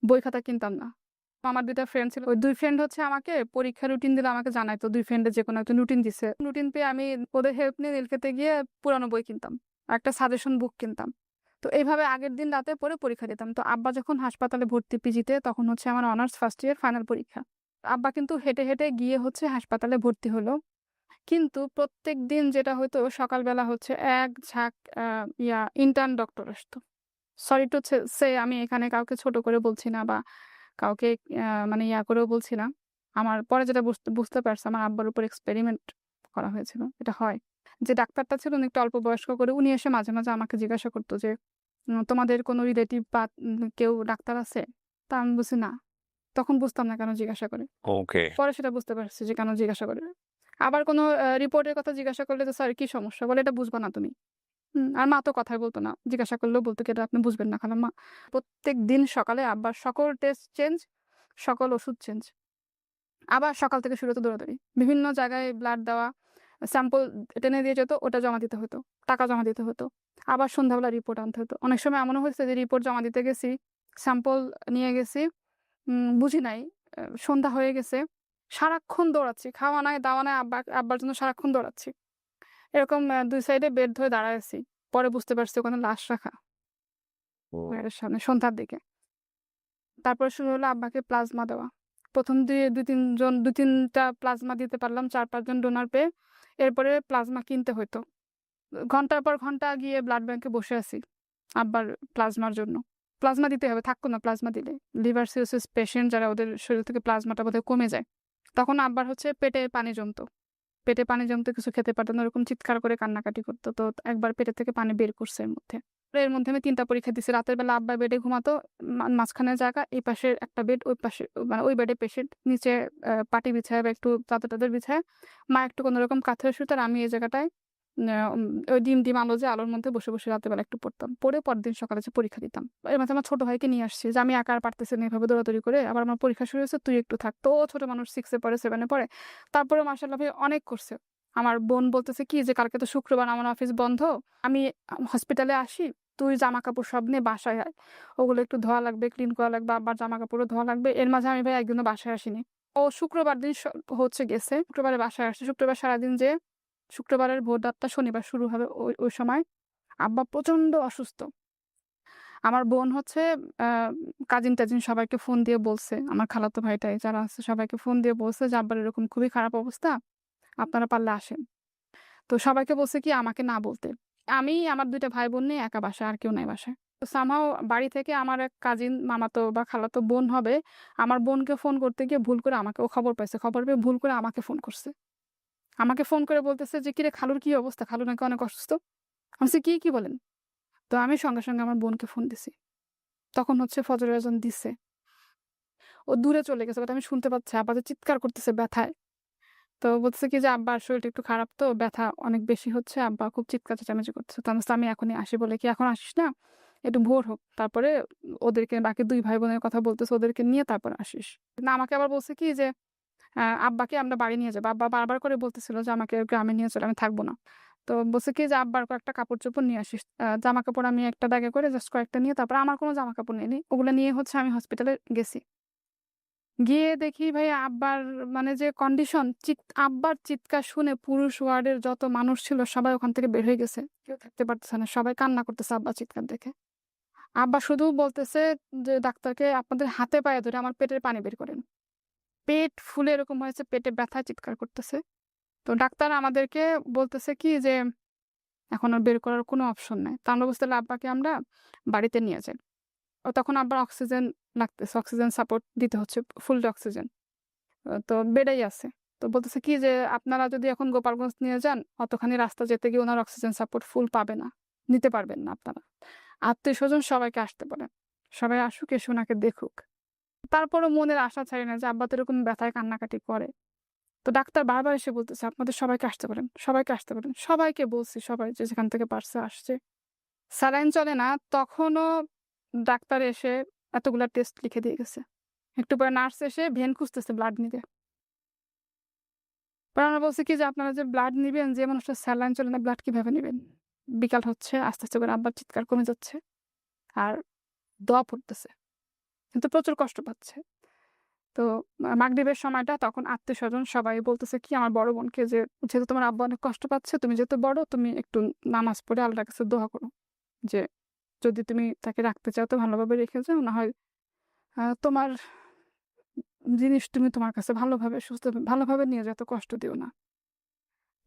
বই খাতা কিনতাম না। আমার ২ টা ফ্রেন্ড ছিল। ওই ২ ফ্রেন্ড হচ্ছে আমাকে পরীক্ষার রুটিন দিলে আমাকে জানাইতো। ২ ফ্রেন্ডের যেকোনো একটা রুটিন দিছে। রুটিন পেয়ে আমি ওদের হেল্প নিয়ে নীলক্ষেতে গিয়ে পুরানো বই কিনতাম। একটা সাজেশন বুক কিনতাম। তো এইভাবে আগের দিন রাতে পড়ে পরীক্ষা দিতাম। তো আব্বা যখন হাসপাতালে ভর্তি পিজিতে, তখন হচ্ছে আমার অনার্স ফার্স্ট ইয়ার ফাইনাল পরীক্ষা। আব্বা কিন্তু হেঁটে, হেঁটে গিয়ে হচ্ছে হাসপাতালে ভর্তি হলো। কিন্তু প্রত্যেকদিন যেটা হইতো সকালবেলা হচ্ছে এক ঝাঁক আ ইন্টার্ন ডক্টর আসতো। সরি টু সে আমি এখানে কাউকে ছোট করে বলছি না বা কাউকে মানে করেও বলছি না। আমার পরে যেটা বুঝতে পারছি আমার আব্বার উপর এক্সপেরিমেন্ট করা হয়েছিল। এটা হয়। যে ডাক্তারটা ছিল উনি একটু অল্প বয়স্ক করে উনি এসে মাঝে, মাঝে আমাকে জিজ্ঞাসা করত যে, তোমাদের কোনো রিলেটিভ বা কেউ ডাক্তার আছে?" তা আমি বলছি, "না।" তখন বুঝতাম না কেন জিজ্ঞাসা করে। ওকে। পরে সেটা বুঝতে পারছি যে কেন জিজ্ঞাসা করে। আবার কোনো রিপোর্টের কথা জিজ্ঞাসা করলে যে, "স্যার কি সমস্যা?" বলে, "এটা বুঝবা না তুমি।" আর মা তো কথাই বলত না। জিজ্ঞাসা করলেও বলত কি, "এটা আপনি বুঝবেন না খালাম্মা।" প্রত্যেকদিন সকালে আব্বার সকল টেস্ট চেঞ্জ, সকল ওষুধ চেঞ্জ। আবার সকাল থেকে শুরু হতো দৌড়াদৌড়ি। বিভিন্ন জায়গায় ব্লাড দেওয়া, স্যাম্পল টেনে দিয়ে যেত, ওটা জমা দিতে হতো। টাকা জমা দিতে হতো। আবার সন্ধ্যাবেলা রিপোর্ট আনতে হতো। অনেক সময় এমনও হয়েছে যে রিপোর্ট জমা দিতে গেছি, স্যাম্পল নিয়ে গেছি, বুঝি নাই, সন্ধ্যা হয়ে গেছে। সারাক্ষণ দৌড়াচ্ছি। খাওয়া নাই, দাওয়া নাই, আব্বার জন্য সারাক্ষণ দৌড়াচ্ছি। এরকম ২ সাইডে বেড ধরে দাঁড়ায় আছি। পরে বুঝতে পারছি ওখানে লাশ রাখা ও। বেডের সামনে সন্ধ্যার দিকে। তারপরে শুরু হলো আব্বাকে প্লাজমা দেওয়া। ১ম ২-৩ টা প্লাজমা দিতে পারলাম ৪-৫ জন ডোনার পেয়ে। এরপরে প্লাজমা কিনতে হইতো। ঘন্টার পর ঘন্টা গিয়ে ব্লাড ব্যাংকে বসে আছি আব্বার প্লাজমার জন্য। প্লাজমা দিতে হবে, থাকতো না প্লাজমা দিলে। লিভার সিরোসিস পেশেন্ট যারা, ওদের শরীর থেকে প্লাজমাটা বোধহয় কমে যায়। তখন আব্বার হচ্ছে পেটে পানি জমতো। পেটে পানি জমতে কিছু খেতে পারত না, ওরকম চিৎকার করে কান্নাকাটি করতো। তো একবার পেটের থেকে পানি বের করছে এর মধ্যে। এর মধ্যে আমি ৩ টা পরীক্ষা দিছি। রাতের বেলা আব্বা বেডে ঘুমাতো। মাঝখানে জায়গা, এই পাশে একটা বেড, ওই পাশে মানে ওই বেডে পেশেন্ট। নিচে পাটি বিছায় বা একটু চাদর-টাদর বিছায় মা একটু কোনরকম কাঁথরে শুতো আর আমি এই জায়গাটায় উম ওই ডিম আলো যে আলোর মধ্যে বসে, বসে রাতের বেলা একটু পড়তাম। পড়ে পরদিন সকালে যে পরীক্ষা দিতাম। এর মাঝে আমার ছোট ভাইকে নিয়ে আসছি যে, "আমি একা আর পারতেছি না এভাবে দৌড়াদৌড়ি করে। আবার আমার পরীক্ষা শুরু হয়েছে, তুই একটু থাক।" তো ও ছোট মানুষ 6 এ পড়ে, 7 এ পড়ে। তারপরেও মাশাআল্লাহ ভাই অনেক করছে। আমার বোন বলতেছে কি যে, "কালকে তো শুক্রবার, আমার অফিস বন্ধ। আমি হসপিটালে আসি। তুই জামাকাপড় সব নিয়ে বাসায় আয়। ওগুলো একটু ধোয়া লাগবে, ক্লিন করা লাগবে। আব্বার জামাকাপড়ও ধোয়া লাগবে।" এর মাঝে আমি ভাই একদিনও বাসায় আসিনি। ও শুক্রবার দিন হচ্ছে গেছে। শুক্রবারে বাসায় আসছে। শুক্রবার সারাদিন যেয়ে শুক্রবারের ভোর রাতটা শনিবার শুরু হবে ওই সময়। আব্বা প্রচন্ড অসুস্থ। আমার বোন হচ্ছে আ কাজিন-টাজিন সবাইকে ফোন দিয়ে বলছে, আমার খালাতো ভাই-টাই যারা আছে সবাইকে ফোন দিয়ে বলছে যে, "আব্বার এরকম খুবই খারাপ অবস্থা। আপনারা পারলে আসেন।" তো সবাইকে বলছে কি আমাকে না বলতে। আমি আমার ২ টা ভাই-বোন নিয়ে একা বাসায়, আর কেউ নাই বাসায়। তো সামহাউ বাড়ি থেকে আমার এক কাজিন, মামাতো বা খালাতো বোন হবে, আমার বোনকে ফোন করতে গিয়ে ভুল করে আমাকে, ও খবর পাইছে। খবর পেয়ে ভুল করে আমাকে ফোন করছে। আমাকে ফোন করে বলতেছে যে, "কিরে খালুর কি অবস্থা? খালু নাকি অনেক অসুস্থ।" আমি বলছি, "কি বলেন?" তো আমি সঙ্গে, সঙ্গে আমার বোনকে ফোন দিছি। তখন হচ্ছে ফজরের আজান দিছে। ও দূরে চলে গেছে। বাট আমি শুনতে পাচ্ছি আব্বা যে চিৎকার করতেছে ব্যথায়। তো বলতেছে কি যে, "আব্বার শরীরটা একটু খারাপ তো, ব্যথা অনেক বেশি হচ্ছে। আব্বা খুব চিৎকার চেঁচামেচি করতেছে।" তো আমি বলছি, "আমি এখনই আসি।" বলে কি, "এখন আসিস না? একটু ভোর হোক। তারপরে ওদেরকে বাকি 2 ভাই-বোনের কথা বলতেছে, ওদেরকে নিয়ে তারপর আসিস।" না আমাকে আবার বলছে কি যে, আব্বাকে আমরা বাড়ি নিয়ে যাবো। আব্বা বারবার করে বলতেছিল যে, "আমাকে গ্রামে নিয়ে চল, আমি থাকবো না।" তো বলছে কি যে, "আব্বার কয়েকটা কাপড়-চোপড় নিয়ে আসিস।" জামাকাপড় আমি একটা ব্যাগে করে জাস্ট কয়েকটা নিয়ে, তারপর আমার কোনো জামাকাপড় নেয়নি। ওগুলো নিয়ে হচ্ছে আমি হসপিটালে গেছি। গিয়ে দেখি ভাই আব্বার মানে যে কন্ডিশন, আব্বার চিৎকার শুনে পুরুষ ওয়ার্ডের যত মানুষ ছিল সবাই ওখান থেকে বের হয়ে গেছে। কেউ থাকতে পারতেছে না। সবাই কান্না করতেছে আব্বার চিৎকার দেখে। আব্বা শুধু বলতেছে যে ডাক্তারকে আপনাদের হাতে পায়ে ধরে আমার পেটের পানি বের করেন। পেট ফুলে এরকম হয়েছে, পেটে ব্যথায় চিৎকার করতেছে। তো ডাক্তার আমাদেরকে বলতেছে কি যে এখন আর বের করার কোনো অপশন নাই। তো আমরা বুঝতে পারলাম আব্বাকে আমরা বাড়িতে নিয়ে যাই। তখন আব্বার অক্সিজেন লাগতেছে, অক্সিজেন সাপোর্ট দিতে হচ্ছে, ফুল অক্সিজেন। তো বেডেই আছে। তো বলতেছে কি যে আপনারা যদি এখন গোপালগঞ্জ নিয়ে যান, অতখানি রাস্তা যেতে গিয়ে উনার অক্সিজেন সাপোর্ট ফুল পাবে না, নিতে পারবেন না আপনারা। আত্মীয়স্বজন সবাইকে আসতে বলেন। সবাই আসুক, এসে উনাকে দেখুক। তারপরও মনের আশা ছাড়ি না যে আব্বা তো এরকম ব্যথায় কান্নাকাটি করে। তো ডাক্তার বারবার এসে বলতেছে আপনাদের সবাইকে আসতে পারেন, সবাইকে আসতে পারেন। সবাইকে বলছি, সবাই যে যেখান থেকে পারছে আসছে। স্যালাইন চলে না, তখনও ডাক্তার এসে এতগুলা টেস্ট লিখে দিয়ে গেছে। একটু পরে নার্স এসে ভেন খুঁজতেছে ব্লাড নিতে। পরে আমরা বলছি কি যে আপনারা যে ব্লাড নিবেন, যে মানুষটার স্যালাইন চলে না ব্লাড কিভাবে নিবেন? বিকাল হচ্ছে, আস্তে, আস্তে করে আব্বার চিৎকার কমে যাচ্ছে। আর দোয়া পড়তেছে। কিন্তু প্রচুর কষ্ট পাচ্ছে। তো মাগরিবের সময়টা তখন আত্মীয়স্বজন সবাই বলতেছে কি আমার বড় বোনকে যে, "যেহেতু তোমার আব্বা অনেক কষ্ট পাচ্ছে, তুমি যেহেতু বড়, তুমি একটু নামাজ পড়ে আল্লাহর কাছে দোয়া করো। যে যদি তুমি তাকে রাখতে চাও তো ভালোভাবে রেখে যাও। না হয় তোমার জিনিস তুমি তোমার কাছে ভালোভাবে ভালোভাবে নিয়ে যাও, এত কষ্ট দিও না।"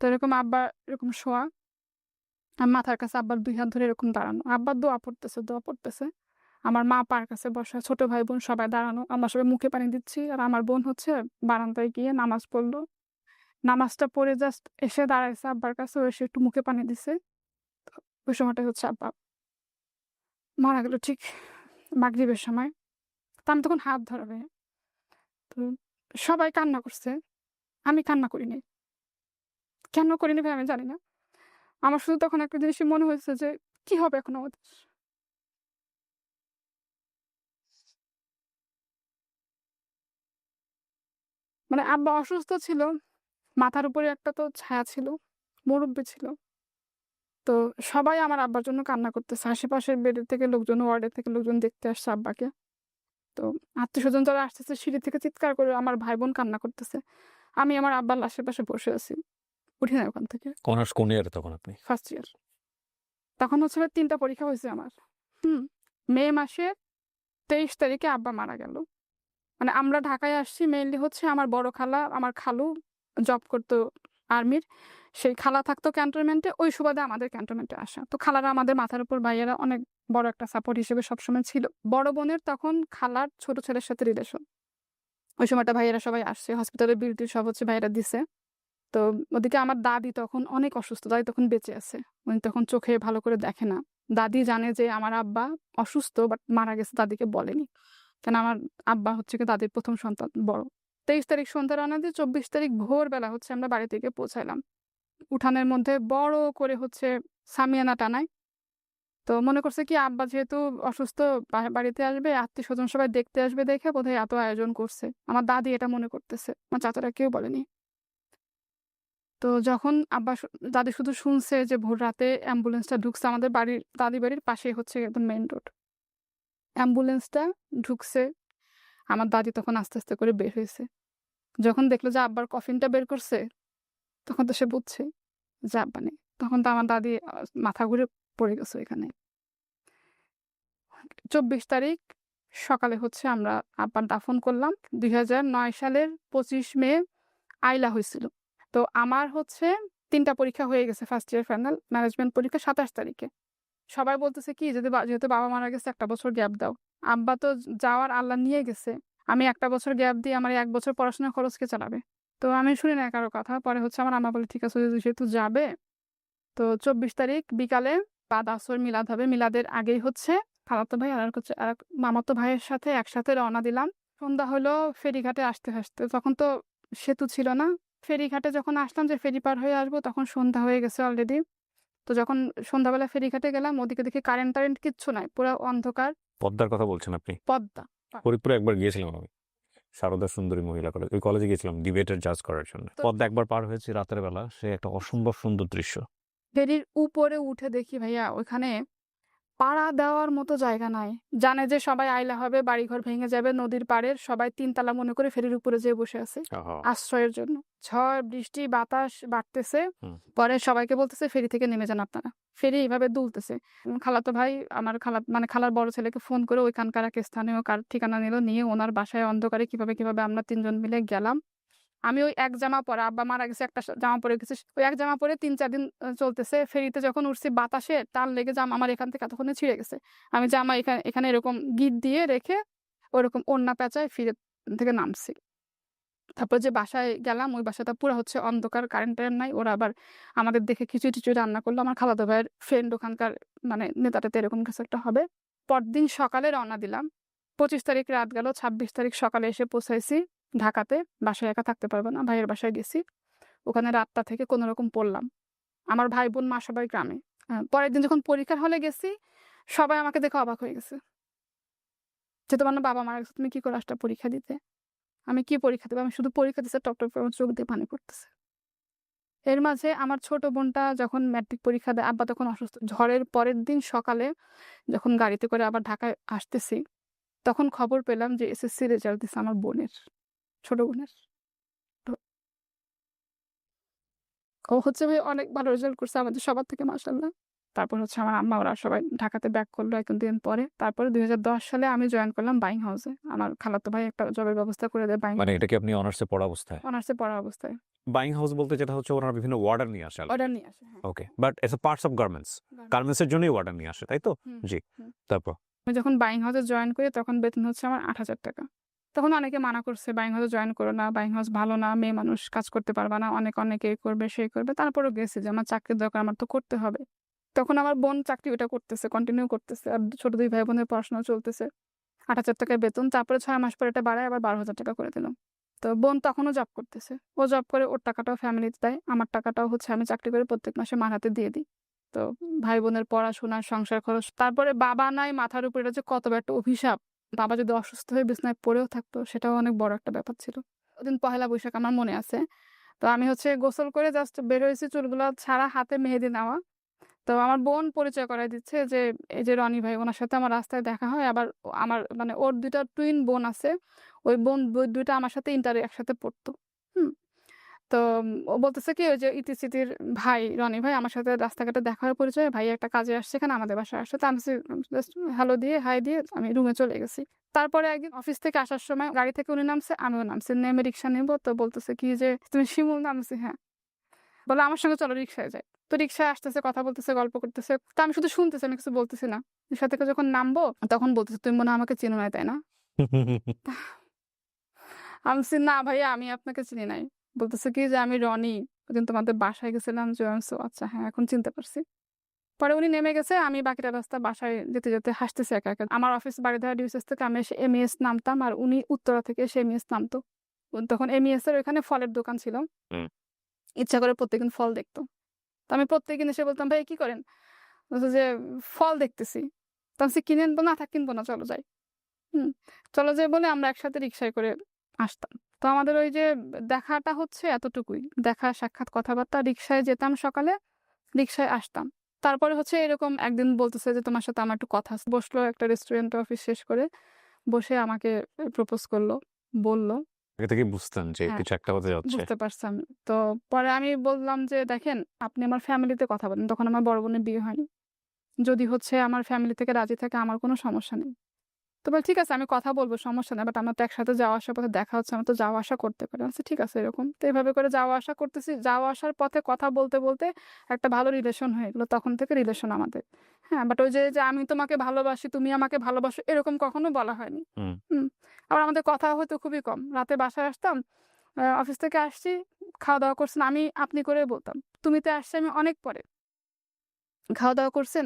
তো এরকম আব্বা এরকম শোয়া। মাথার কাছে আব্বার ২ হাত ধরে এরকম দাঁড়ানো। আব্বা দোয়া পড়তেছে, দোয়া পড়তেছে। আমার মা পার কাছে বসা, ছোট ভাই-বোন সবাই দাঁড়ানো। আমরা সবাই মুখে পানি দিচ্ছি। আর আমার বোন হচ্ছে বারান্দায় গিয়ে নামাজ পড়ল। নামাজটা পড়ে জাস্ট এসে দাঁড়াইছে আব্বার কাছে। ও এসে একটু মুখে পানি দিছে। তো ওই সময়টাই হচ্ছে আব্বা মারা গেল ঠিক মাগরিবের সময়। তো আমি তখন হাত ধরা ভাইয়া। তো সবাই কান্না করছে। আমি কান্না করিনি। কেন করিনি ভাই আমি জানি না। আমার শুধু তখন একটা জিনিসই মনে হয়েছে যে কি হবে এখন আমাদের? মানে আব্বা অসুস্থ ছিল। মাথার উপরে একটা তো ছায়া ছিল। মুরুব্বি ছিল। তো সবাই আমার আব্বার জন্য কান্না করতেছে। আশেপাশের বেডের থেকে লোকজন, ওয়ার্ডের থেকে লোকজন দেখতে আসছে আব্বাকে। তো আত্মীয়স্বজন যারা আসতেছে সিঁড়ি থেকে চিৎকার করে আমার ভাই-বোন কান্না করতেছে। আমি আমার আব্বার লাশের পাশে বসে আছি। উঠি নাই ওখান থেকে। অনার্স কোন ইয়ারে তখন আপনি? First year. তখন হচ্ছে ৩ টা পরীক্ষা হইছে আমার। হুম। মে মাসের ২৩ তারিখে আব্বা মারা গেল। মানে আমরা ঢাকায় আসছি মেইনলি হচ্ছে আমার বড় খালা, আমার খালু জব করতো আর্মির। সেই খালা থাকতো ক্যান্টনমেন্টে, ওই সুবাদে আমাদের ক্যান্টনমেন্টে আসা। তো খালারা আমাদের মাথার উপর ভাইয়েরা অনেক বড় একটা সাপোর্ট হিসেবে সবসময় ছিল। বড় বোনের তখন খালার ছোট ছেলের সাথে রিলেশন। ওই সময়টা ভাইয়েরা সবাই আসছে। হসপিটালের বিল-টিল সব হচ্ছে ভাইয়েরা দিছে। তো ওদিকে আমার দাদি তখন অনেক অসুস্থ। দাদি তখন বেঁচে আছে। উনি তখন চোখে ভালো করে দেখে না। দাদি জানে যে আমার আব্বা অসুস্থ বাট মারা গেছে, দাদিকে বলেনি। কেন আমার আব্বা হচ্ছে গিয়ে দাদির ১ম সন্তান, বড়। ২৩ তারিখ সন্ধ্যা রওনা দিয়ে ২৪ তারিখ ভোরবেলা হচ্ছে আমরা বাড়ি থেকে পৌঁছাইলাম। উঠানের মধ্যে বড় করে হচ্ছে শামিয়ানা টানায়। তো মনে করছে কি আব্বা যেহেতু অসুস্থ বাড়িতে আসবে, আত্মীয়স্বজন সবাই দেখতে আসবে দেখে বোধহয় এত আয়োজন করছে। আমার দাদি এটা মনে করতেছে। আমার চাচারা কেউ বলেনি। তো যখন আব্বা দাদি শুধু শুনছে যে ভোর রাতে অ্যাম্বুলেন্সটা ঢুকছে আমাদের বাড়ির, দাদি বাড়ির পাশেই হচ্ছে একদম মেইন রোড। অ্যাম্বুলেন্সটা ঢুকছে। আমার দাদি তখন আস্তে, আস্তে করে বের হইছে। যখন দেখলো যে আব্বার কফিনটা বের করছে, তখন তো সে বুঝছে যে আব্বা নেই। তখন তো আমার দাদি মাথা ঘুরে পড়ে গেছে ওইখানে। ২৪ তারিখ সকালে হচ্ছে আমরা আব্বার দাফন করলাম। ২০০৯ সালের ২৫ মে আইলা হইছিল। তো আমার হচ্ছে ৩ টা পরীক্ষা হয়ে গেছে, ফার্স্ট ইয়ার ফাইনাল ম্যানেজমেন্ট পরীক্ষা ২৭ তারিখে। সবাই বলতেছে কি যদি যেহেতু বাবা মারা গেছে ১ টা বছর গ্যাপ দাও। আব্বা তো যাওয়ার আল্লাহ নিয়ে গেছে। আমি ১ টা বছর গ্যাপ দিয়ে আমার ১ বছর পড়াশোনার খরচ কে চালাবে? তো আমি শুনি না কারো কথা। পরে হচ্ছে আমার আম্মা বলে ঠিক আছে যেহেতু যাবে। তো ২৪ তারিখ বিকালে বাদ আসর মিলাদ হবে। মিলাদের আগেই হচ্ছে খালাতো ভাই আর হচ্ছে আরেক মামাতো ভাইয়ের সাথে একসাথে রওনা দিলাম। সন্ধ্যা হলো ফেরিঘাটে আসতে, আসতে। তখন তো সেতু ছিল না। ফেরিঘাটে যখন আসলাম যে ফেরি পার হয়ে আসবো তখন সন্ধ্যা হয়ে গেছে অলরেডি। তো যখন সন্ধ্যাবেলা ফেরিঘাটে গেলাম ওদিকে দেখি কারেন্ট কিচ্ছু নাই। পুরা অন্ধকার। পদ্মার কথা বলছেন আপনি? পদ্মা। ফরিদপুরে একবার গিয়েছিলাম আমি। সারদা সুন্দরী মহিলা কলেজ, ওই কলেজে গেছিলাম ডিবেটের জাজ করার জন্য। পদ্মা একবার পার হয়েছি রাতের বেলা, সে একটা অসম্ভব সুন্দর দৃশ্য। ফেরির উপরে উঠে দেখি ভাইয়া ওইখানে পাড়া দেওয়ার মতো জায়গা নাই। জানে যে সবাই আইলা হবে, বাড়িঘর ভেঙে যাবে, নদীর পাড়ের সবাই ৩ তালা মনে করে ফেরির উপরে যেয়ে বসে আছে ওহো! আশ্রয়ের জন্য। ঝড়, বৃষ্টি, বাতাস বাড়তেছে। হুম। পরে সবাইকে বলতেছে ফেরি থেকে নেমে যান আপনারা। ফেরি এভাবে দুলতেছে। খালাতো ভাই আমার মানে খালার বড় ছেলেকে ফোন করে ওইখানকার এক স্থানীয় কার ঠিকানা নিল। নিয়ে ওনার বাসায় অন্ধকারে কিভাবে আমরা ৩ জন মিলে গেলাম। আমি ওই এক জামা পরা, আব্বা মারা গেছে একটা জামা পরে গেছি। ওই এক জামা পরে ৩-৪ দিন চলতেছে। ফেরিতে যখন উঠছি বাতাসে টান লেগে জামা আমার এখান থেকে এতক্ষণে ছিঁড়ে গেছে। আমি জামা এখানে এরকম গিঁট দিয়ে রেখে ওরকম ওড়না পেঁচায় ফিরে থেকে নামছি। তারপর যে বাসায় গেলাম ওই বাসাটা পুরা হচ্ছে অন্ধকার, কারেন্ট-টারেন্ট নাই। ওরা আবার আমাদের দেখে খিচুড়ি-টিচুড়ি রান্না করলো। আমার খালাতো ভাইয়ের ফ্রেন্ড ওখানকার মানে নেতা-টেতা এরকম কিছু একটা হবে। পরদিন সকালে রওনা দিলাম। ২৫ তারিখ রাত গেল, ২৬ তারিখ সকালে এসে পৌঁছাইছি ঢাকাতে। বাসায় একা থাকতে পারব না। ভাইয়ের বাসায় গেছি। ওখানে রাতটা থেকে কোনরকম পড়লাম। আমার ভাই-বোন, মা সবাই গ্রামে। পরের দিন যখন পরীক্ষার হলে গেছি, সবাই আমাকে দেখে অবাক হয়ে গেছে। যে, "তোমার না বাবা মারা গেছে, তুমি কি করে আসলা পরীক্ষা দিতে?" আমি কি পরীক্ষা দেব? আমি শুধু পরীক্ষা দিছি, টপটপ করে আমার চোখ দিয়ে পানি পড়তেছে। এর মাঝে আমার ছোট বোনটা যখন ম্যাট্রিক পরীক্ষা দেয়, আব্বা তখন অসুস্থ। ঝড়ের পরের দিন সকালে যখন গাড়িতে করে আবার ঢাকায় আসতেছি, তখন খবর পেলাম যে এসএসসি রেজাল্ট দিছে আমার বোনের, ছোট বোনের। তো ও হচ্ছে ভাই অনেক ভালো রেজাল্ট করছে আমাদের সবার থেকে মাশাআল্লাহ। তারপর হচ্ছে আমার আম্মা ওরা সবাই ঢাকাতে ব্যাক করলো কিছুদিন পরে। তারপরে ২০১০ সালে আমি জয়েন করলাম বাইং হাউসে। আমার খালাতো ভাই একটা জবের ব্যবস্থা করে দেয় বাইং মানে এটা কি আপনি অনার্সে পড়া অবস্থায়? অনার্সে পড়া অবস্থায়। বাইং হাউস বলতে যেটা হচ্ছে ওনারা বিভিন্ন ওয়ার্ডার নিয়ে আসে আলাদা। অর্ডার নিয়ে আসে। হ্যাঁ। Okay. But it's a parts of garments. Garments. Garments এর জন্যই ওয়ার্ডার নিয়ে আসে, তাই তো? হুম, জি। হুম। তারপর? আমি যখন বাইং হাউসে জয়েন করি তখন বেতন হচ্ছে আমার ৳৮,০০০। তখন অনেকে মানা করছে, "বাইং হাউসে জয়েন করো না। বাইং হাউস ভালো না। মেয়ে মানুষ কাজ করতে পারবা না। অনেকে এই করবে, সেই করবে।" তারপরেও গেছি যে আমার চাকরির দরকার, আমার তো করতে হবে। তখন আমার বোন চাকরি ওটা করতেছে, কন্টিনিউ করতেছে। আর ছোট ২ ভাই বোনের পড়াশোনা চলতেছে। ৳৮,০০০ বেতন। তারপরে ৬ মাস পরে এটা বাড়ায় আবার ৳১২,০০০ করে দিল। তো বোন তখনও জব করতেছে। ও জব করে ওর টাকাটাও ফ্যামিলিতে দেয়। আমার টাকাটাও হচ্ছে আমি চাকরি করে প্রত্যেক মাসে মার হাতে দিয়ে দিই। তো ভাই বোনের পড়াশোনা, সংসার খরচ। তারপরে বাবা নাই মাথার উপর, এটা যে কত বড় একটা অভিশাপ। বাবা যদি অসুস্থ হয়ে বিছানায় পড়েও থাকতো সেটাও অনেক বড় একটা ব্যাপার ছিল। ওদিন পহেলা বৈশাখ আমার মনে আছে। তো আমি হচ্ছে গোসল করে জাস্ট বের হইছি, চুলগুলা ছাড়া, হাতে মেহেদি নেওয়া। তো আমার বোন পরিচয় করায় দিচ্ছে যে, এই যে রনি ভাই, উনার সাথে আমার রাস্তায় দেখা হয়। আবার আমার মানে ওর ২ টা টুইন বোন আছে। ওই বোন ২ টা আমার সাথে ইন্টারে একসাথে পড়তো। হুম? তো ও বলতেছে কি, ওই যে ইতি-সিতির ভাই রনি ভাই আমার সাথে রাস্তাঘাটে দেখা হয়ে পরিচয়। ভাই একটা কাজে আসছে এখানে আমাদের বাসায় আসছে। তো আমি জাস্ট হ্যালো দিয়ে, হাই দিয়ে আমি রুমে চলে গেছি। তারপরে একদিন অফিস থেকে আসার সময় গাড়ি থেকে উনি নামছে, আমিও নামছি। নেমে রিক্সা নিবো। তো বলতেছে কি যে, "তুমি শিমুল না?" আমি বলছি, "হ্যাঁ।" বলে, "আমার সঙ্গে চলো, রিক্সায় যাই।" তো রিক্সায় আসতেছে, কথা বলতেছে, গল্প করতেছে। তো আমি শুধু শুনতেছি, আমি কিছু বলতেছি না। রিক্সা থেকে যখন নামবো তখন বলতেছে, "তুমি মনে হয় আমাকে চিনো নাই, তাই না?" আমি বলছি, "না ভাইয়া, আমি আপনাকে চিনি নাই।" বলতেছে কি যে, "আমি রনি। ওইদিন তোমাদের বাসায় গেছিলাম যে।" আমি বলছি, "ও আচ্ছা, হ্যাঁ, এখন চিনতে পারছি।" পরে উনি নেমে গেছে। আমি বাকিটা রাস্তা বাসায় যেতে হাসতেছি একা। আমার অফিস বারিধারা ডিউসেস থেকে আমি এসে এমইএস নামতাম আর উনি উত্তরা থেকে এসে এমইএস নামতো। তখন এমইএস এর ওখানে ফলের দোকান ছিল। হুম। ইচ্ছা করে প্রত্যেকদিন ফল দেখতো। তো আমি প্রত্যেকদিন এসে বলতাম, "ভাই কি করেন?" বলছে যে, "ফল দেখতেছি।" তো আমি বলছি, "কিনেন?" বলল, "না থাক, কিনবো না, চলো যাই।" হুম। চলো যাই বলে আমরা একসাথে রিক্সায় করে আসতাম। তো আমাদের ওই যে দেখাটা হচ্ছে এতটুকুই। দেখা, সাক্ষাৎ, কথাবার্তা। রিক্সায় যেতাম সকালে, রিক্সায় আসতাম। তারপরে হচ্ছে এরকম একদিন বলতেছে যে, "তোমার সাথে আমার একটু কথা আছে।" বসলো একটা রেস্টুরেন্টে অফিস শেষ করে। বসে আমাকে প্রপোজ করলো, বলল। আগে থেকেই বুঝতেন যে হ্যাঁ, কিছু একটা হতে যাচ্ছে। বুঝতে পারছি আমি। তো পরে আমি বললাম যে, "দেখেন, আপনি আমার ফ্যামিলিতে কথা বলেন।" তখন আমার বড় বোনের বিয়ে হয়নি। "যদি হচ্ছে আমার ফ্যামিলি থেকে রাজি থাকে আমার কোনো সমস্যা নেই।" তো বলে, "ঠিক আছে, আমি কথা বলব, সমস্যা নাই। বাট আমরা তো একসাথে যাওয়া আসার পথে দেখা হচ্ছে, আমরা তো যাওয়া আসা করতে পারি।" আমি বলছি, "ঠিক আছে এরকম।" তো এভাবে করে যাওয়া আসা করতেছি। যাওয়া আসার পথে কথা বলতে একটা ভালো রিলেশন হয়ে গেল। তখন থেকে রিলেশন আমাদের। হ্যাঁ, বাট ওই যে আমি তোমাকে ভালোবাসি, তুমি আমাকে ভালোবাসো, এরকম কখনো বলা হয়নি। হুম। হুম। আবার আমাদের কথা হয়তো খুবই কম। রাতে বাসায় আসতাম। অফিস থেকে আসছি, খাওয়া-দাওয়া করছেন, আমি আপনি করেই বলতাম। তুমিতে আসছি আমি অনেক পরে। খাওয়া-দাওয়া করছেন?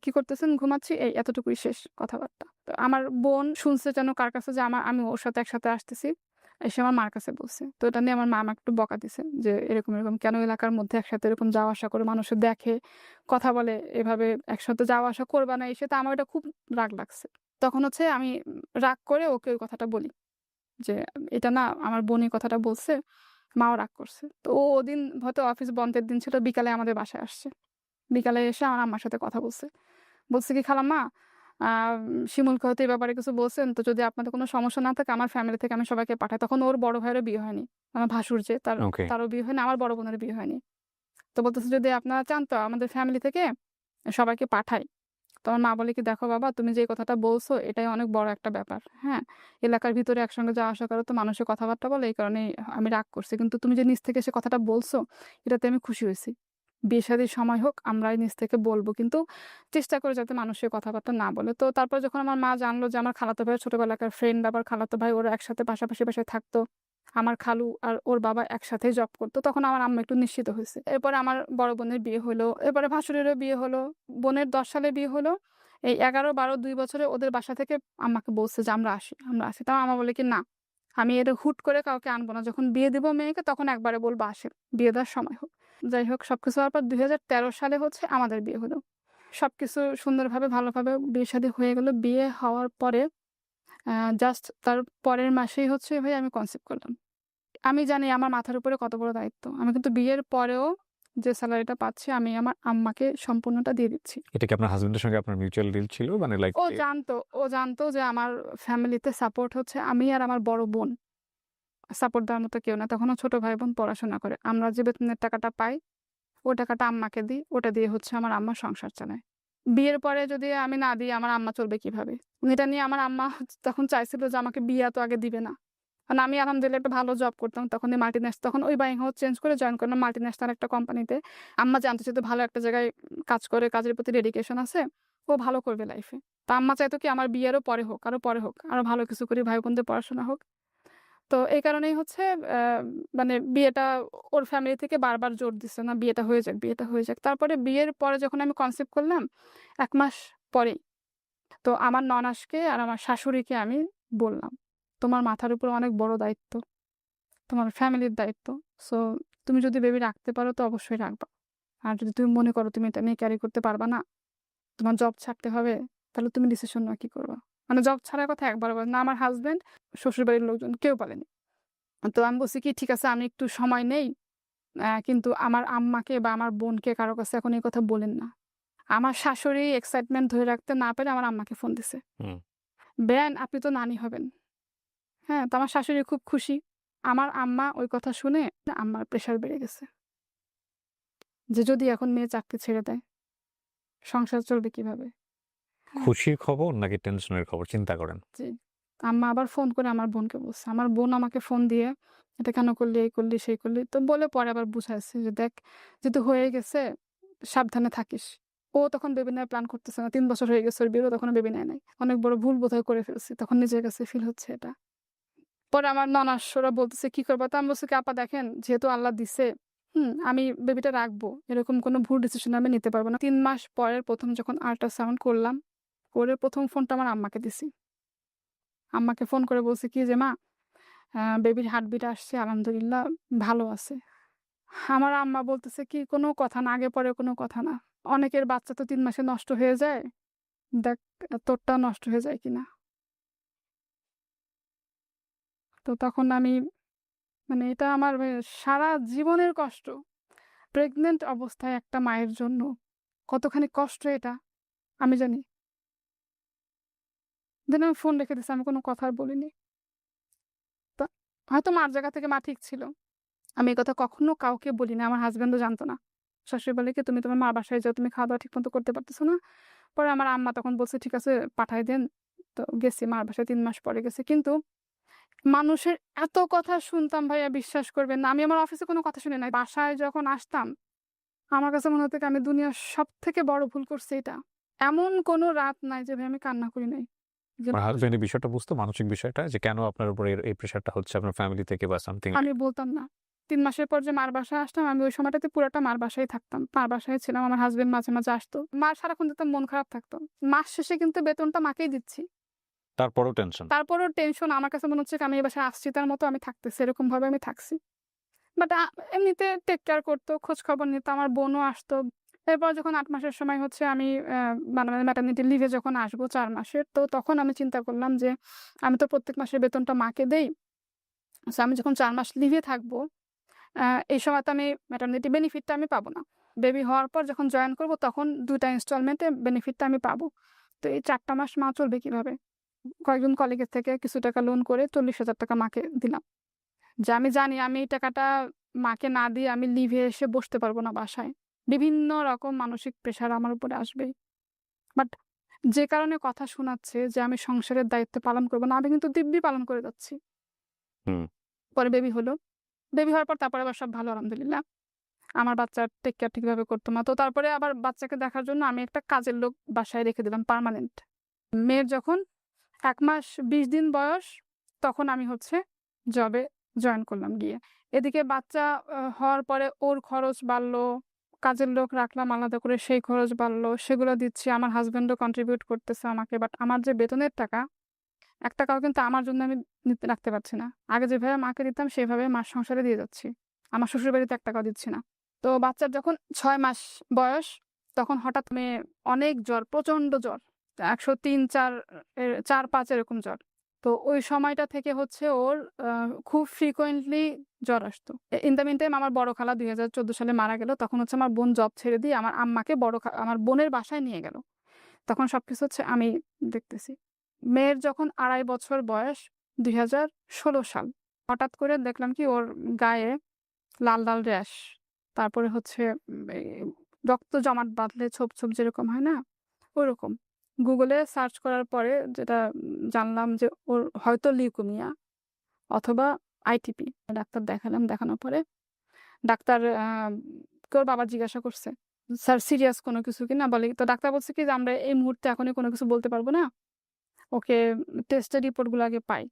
কি করতেছেন? ঘুমাচ্ছি। এই এতটুকুই শেষ কথাবার্তা। তো আমার বোন শুনছে যেন কার কাছে যে আমি ওর সাথে একসাথে আসতেছি। এসে আমার মার কাছে বলছে। তো এটা নিয়ে আমার মা আমাকে একটু বকা দিছে যে, "এরকম কেন এলাকার মধ্যে একসাথে এরকম যাওয়া আসা করে মানুষে দেখে, কথা বলে, এভাবে একসাথে যাওয়া আসা করবা না।" এসে তো আমার এটা খুব রাগ লাগছে। তখন হচ্ছে আমি রাগ করে ওকে ওই কথাটা বলি যে, "এটা না আমার বোন এই কথাটা বলছে।" মাও রাগ করছে। তো ও ওদিন হয়তো অফিস বন্ধের দিন ছিল, বিকালে আমাদের বাসায় আসছে। বিকালে এসে আমার আম্মার সাথে কথা বলছে। বলছে কি, "খালাম্মা, শিমুলকে হয়তো এই ব্যাপারে কিছু বলছেন। তো যদি আপনাদের কোনো সমস্যা না থাকে আমার ফ্যামিলি থেকে আমি সবাইকে পাঠাই।" তখন ওর বড় ভাইয়েরও বিয়ে হয়নি। আমার ভাসুর যে ওকে। তারও বিয়ে হয়নি, আমার বড় বোনেরও বিয়ে হয়নি। তো বলতেছে, "যদি আপনারা চান তো আমাদের ফ্যামিলি থেকে সবাইকে পাঠাই।" তো আমার মা বলে কি, "দেখো বাবা, তুমি যে এই কথাটা বলছো এটাই অনেক বড় একটা ব্যাপার। হ্যাঁ? এলাকার ভিতরে একসঙ্গে যাওয়া আসা করো তো মানুষের কথাবার্তা বলে, এই কারণেই আমি রাগ করছি। কিন্তু তুমি যে নিজ থেকে এসে কথাটা বলছো এটাতে আমি খুশি হইছি। বিয়ে-শাদীর সময় হোক আমরাই নিজ থেকে বলব। কিন্তু চেষ্টা করে যাতে মানুষের কথাবার্তা না বলে।" তো তারপর যখন আমার মা জানলো যে আমার খালাতো ভাইয়ের ছোটবেলাকার ফ্রেন্ড, আবার খালাতো ভাই ওরা একসাথে পাশাপাশি বাসায় থাকতো। আমার খালু আর ওর বাবা একসাথেই জব করতো। তখন আমার আম্মা একটু নিশ্চিত হইছে। এরপরে আমার বড় বোনের বিয়ে হলো। এরপরে ভাসুরেরও বিয়ে হলো। বোনের ১০ সালে বিয়ে হলো। এই ১১, ১২, ২ বছরে ওদের বাসা থেকে আম্মাকে বলছে যে, "আমরা আসি, আমরা আসি।" তাও আম্মা বলে কি, "না, আমি এটা হুট করে কাউকে আনবো না। যখন বিয়ে দিব মেয়েকে তখন একবারে বলব আসেন। বিয়ে দেওয়ার সময় হোক।" যাই হোক, সবকিছু হওয়ার পর ২০১৩ সালে হচ্ছে আমাদের বিয়ে হলো। সবকিছু সুন্দরভাবে ভালোভাবে বিয়ে-শাদী হয়ে গেল। বিয়ে হওয়ার পরে আ জাস্ট তার পরের মাসেই হচ্ছে ভাই আমি কনসিভ করলাম। আমি জানি আমার মাথার উপরে কত বড় দায়িত্ব। আমি কিন্তু বিয়ের পরেও যে সেলারিটা পাচ্ছি আমি আমার আম্মাকে সম্পূর্ণটা দিয়ে দিচ্ছি। এটা কি আপনার হাসব্যান্ডের সঙ্গে আপনার মিউচুয়াল ডিল ছিল? মানে লাইক ও জানতো যে আমার ফ্যামিলিতে সাপোর্ট হচ্ছে আমি আর আমার বড় বোন। সাপোর্ট দেওয়ার মতো কেউ না। তখনও ছোট ভাই-বোন পড়াশোনা করে। আমরা যে বেতনের টাকাটা পাই, ওই টাকাটা আম্মাকে দিই। ওটা দিয়ে হচ্ছে আমার আম্মা সংসার চালায়। বিয়ের পরে যদি আমি না দিই আমার আম্মা চলবে কিভাবে? এটা নিয়ে আমার আম্মা তখন চাইছিল যে আমাকে বিয়া তো আগে দিবে না। কারণ আমি আলহামদুলিল্লাহ একটা ভালো জব করতাম। তখন এই তখন ওই বাইং হাউস চেঞ্জ করে জয়েন করলাম মাল্টিন্যাশনাল একটা কোম্পানিতে। আম্মা জানতো যেহেতু ভালো একটা জায়গায় কাজ করে, কাজের প্রতি ডেডিকেশন আছে। ও ভালো করবে লাইফে। তো আম্মা চাইতো কি আমার বিয়েরও পরে হোক, আরো পরে হোক। আরো ভালো কিছু করি, ভাই-বোনদের পড়াশোনা হোক। তো এই কারণেই হচ্ছে অ্যা মানে বিয়েটা ওর ফ্যামিলি থেকে বারবার জোর দিছে, "না, বিয়েটা হয়ে যাক, বিয়েটা হয়ে যাক।" তারপরে বিয়ের পরে যখন আমি কনসিভ করলাম ১ মাস পরেই তো আমার ননাসকে আর আমার শাশুড়িকে আমি বললাম, "তোমার মাথার উপর অনেক বড় দায়িত্ব। তোমার ফ্যামিলির দায়িত্ব। সো তুমি যদি বেবি রাখতে পারো তো অবশ্যই রাখবা। আর যদি তুমি মনে করো তুমি এটা নিয়ে ক্যারি করতে পারবা না, তোমার জব ছাড়তে হবে, তাহলে তুমি ডিসিশন নেওয়া কি করবা?" মানে জব ছাড়ার কথা একবারও বলে না আমার হাসব্যান্ড, শ্বশুরবাড়ির লোকজন কেউ বলেনি। তো আমি বলছি কি, "ঠিক আছে আমি একটু সময় নেই। কিন্তু আমার আম্মাকে বা আমার বোনকে কারো কাছে এখন এই কথা বলেন না।" আমার শাশুড়ি এক্সাইটমেন্ট ধরে রাখতে না পেরে আমার আম্মাকে ফোন দিছে। হুম। "বেয়ান, আপনি তো নানি হবেন।" হ্যাঁ? তো আমার শাশুড়ি খুব খুশি। আমার আম্মা ওই কথা শুনে আম্মার প্রেশার বেড়ে গেছে। যে যদি এখন মেয়ে চাকরি ছেড়ে দেয়, সংসার চলবে কিভাবে? হ্যাঁ? খুশির খবর নাকি টেনশনের খবর চিন্তা করেন। জি। আম্মা আবার ফোন করে আমার বোনকে বলছে। আমার বোন আমাকে ফোন দিয়ে, "এটা কেন করলি? এই করলি, সেই করলি।" তো বলে পরে আবার বুঝাইছে যে, "দেখ, যেহেতু হয়ে গেছে সাবধানে থাকিস।" ও তখন বেবি নেওয়ার প্ল্যান করতেছে না। ৩ বছর হয়ে গেছে ওর বিয়েরও তখনও বেবি নেয় নাই। অনেক বড় ভুল বোধহয় করে ফেলছি। তখন নিজের কাছে ফিল হচ্ছে এটা। পরে আমার ননাস ওরা বলতেছে, "কি করবা?" তো আমি বলছি কি, "আপা দেখেন, যেহেতু আল্লাহ দিছে, আমি বেবিটা রাখবো। এরকম কোনো ভুল ডিসিশন আমি নিতে পারব না।" ৩ মাস পরের ১ম যখন আল্ট্রাসাউন্ড করলাম, করে ১ম ফোনটা আমার আম্মাকে দিছি। আম্মাকে ফোন করে বলছি কি যে, "মা, বেবির হার্টবিট আসছে, আলহামদুলিল্লাহ ভালো আছে।" আমার আম্মা বলতেছে কি, "কোনো কথা না, আগে পরে কোনো কথা না। অনেকের বাচ্চা তো ৩ মাসে নষ্ট হয়ে যায়। দেখ তোরটা নষ্ট হয়ে যায় কিনা।" তো তখন আমি মানে এটা আমার সারা জীবনের কষ্ট। প্রেগন্যান্ট অবস্থায় একটা মায়ের জন্য কতখানি কষ্ট এটা আমি জানি। দেন আমি ফোন রেখে দিছি। আমি কোনো কথা আর বলিনি। তো হয়তো মার জায়গা থেকে মা ঠিক ছিল। আমি এ কথা কখনো কাউকে বলিনি। আমার হাসব্যান্ডও জানতো না। শাশুড়ি বলে কি, "তুমি তোমার মার বাসায় যাও। তুমি খাওয়া-দাওয়া ঠিকমতো করতে পারতেছো না।" পরে আমার আম্মা তখন বলছে, "ঠিক আছে পাঠায় দেন।" তো গেছি মার বাসায় ৩ মাস পরে গেছি। কিন্তু মানুষের এত কথা শুনতাম ভাইয়া, বিশ্বাস করবেন না। আমি আমার অফিসে কোনো কথা শুনি নাই। বাসায় যখন আসতাম আমার কাছে মনে হতো কি আমি দুনিয়ার সবথেকে বড় ভুল করছি এটা। এমন কোনো রাত নাই যে ভাই আমি কান্না করি নাই। যে আপনার হাসব্যান্ড এই বিষয়টা বুঝতো মানসিক বিষয়টা যে কেন আপনার উপর এই প্রেশারটা হচ্ছে আপনার ফ্যামিলি থেকে বা সামথিং আমি বলতাম না। ৩ মাসের পর যে মার বাসায় আসতাম আমি ওই সময়টাতে পুরাটা মার বাসায় থাকতাম। মার বাসায় ছিলাম। আমার হাসব্যান্ড মাঝে, মাঝে আসতো। মার সারাক্ষণ দেখতাম মন খারাপ থাকতো। মাস শেষে কিন্তু বেতনটা মাকেই দিচ্ছি। তারপরেও টেনশন। তারপরেও টেনশন, আমার কাছে মনে হচ্ছে কি আমি এই বাসায় আশ্রিতার মতো আমি থাকতেছি। এরকমভাবে আমি থাকছি। বাট এমনিতে টেক কেয়ার করতো, খোঁজখবর নিত। আমার বোনও আসতো। এরপর যখন ৮ মাসের সময় হচ্ছে আমি মানে ম্যাটারনিটি লিভে যখন আসবো ৪ মাসের, তো তখন আমি চিন্তা করলাম যে আমি তো প্রত্যেক মাসে বেতনটা মাকে দেই। সো আমি যখন ৪ মাস লিভে থাকবো, আ এই সময় তো আমি ম্যাটারনিটি বেনিফিটটা আমি পাবো না। বেবি হওয়ার পর যখন জয়েন করব তখন ২ টা ইনস্টলমেন্টে বেনিফিটটা আমি পাবো। তো এই ৪ টা মাস মা চলবে কিভাবে? কয়েকজন কলিগের থেকে কিছু টাকা লোন করে ৳৪০,০০০ মাকে দিলাম। যে আমি জানি আমি এই টাকাটা মাকে না দিয়ে আমি লিভে এসে বসতে পারব না বাসায়। বিভিন্ন রকম মানসিক প্রেশার আমার উপরে আসবে। বাট যে কারণে কথা শোনাচ্ছে যে আমি সংসারের দায়িত্ব পালন করব না, আমি কিন্তু দিব্যি পালন করে যাচ্ছি। হুম। পরে বেবি হলো। বেবি হওয়ার পর তারপরে আবার সব ভালো আলহামদুলিল্লাহ। আমার বাচ্চার টেক কেয়ার ঠিকভাবে করতো মা। তো তারপরে আবার বাচ্চাকে দেখার জন্য আমি একটা কাজের লোক বাসায় রেখে দিলাম পার্মানেন্ট। মেয়ের যখন ১ মাস ২০ দিন বয়স তখন আমি হচ্ছে জবে জয়েন করলাম গিয়ে। এদিকে বাচ্চা হওয়ার পরে ওর খরচ বাড়লো। কাজের লোক রাখলাম আলাদা করে সেই খরচ বাড়লো। সেগুলো দিচ্ছি। আমার হাসব্যান্ডও কন্ট্রিবিউট করতেছে আমাকে। বাট আমার যে বেতনের টাকা, ৳১ কিন্তু আমার জন্য আমি রাখতে পারছি না। আগে যেভাবে মাকে দিতাম সেভাবে মার সংসারে দিয়ে যাচ্ছি। আমার শ্বশুরবাড়িতে ৳১ দিচ্ছি না। তো বাচ্চার যখন ৬ মাস বয়স তখন হঠাৎ মেয়ে অনেক জ্বর, প্রচণ্ড জ্বর। ১০৩, ৪ ৪-৫ এরকম জ্বর। তো ওই সময়টা থেকে হচ্ছে ওর খুব ফ্রিকোয়েন্টলি জ্বর আসতো। ইন দ্য মিন টাইম আমার বড় খালা ২০১৪ সালে মারা গেল। তখন হচ্ছে আমার বোন জব ছেড়ে দিয়ে আমার আম্মাকে আমার বোনের বাসায় নিয়ে গেল। তখন সবকিছু হচ্ছে আমি দেখতেছি। মেয়ের যখন ২.৫ বছর বয়স ২০১৬ সাল। হঠাৎ করে দেখলাম কি ওর গায়ে লাল, লাল র‍্যাশ। তারপরে হচ্ছে এই রক্ত জমাট বাঁধলে ছোপ, ছোপ যেরকম হয় না? ওরকম। গুগলে সার্চ করার পরে যেটা জানলাম যে ওর হয়তো লিউকেমিয়া অথবা আইটিপি। ডাক্তার দেখালাম। দেখানোর পরে ডাক্তার কে ওর বাবা জিজ্ঞাসা করছে, "স্যার সিরিয়াস কোনো কিছু কিনা?" বলে তো ডাক্তার বলছে কি যে, "আমরা এই মুহূর্তে এখনই কোনো কিছু বলতে পারব না। ওকে টেস্টের রিপোর্টগুলো আগে পাই।"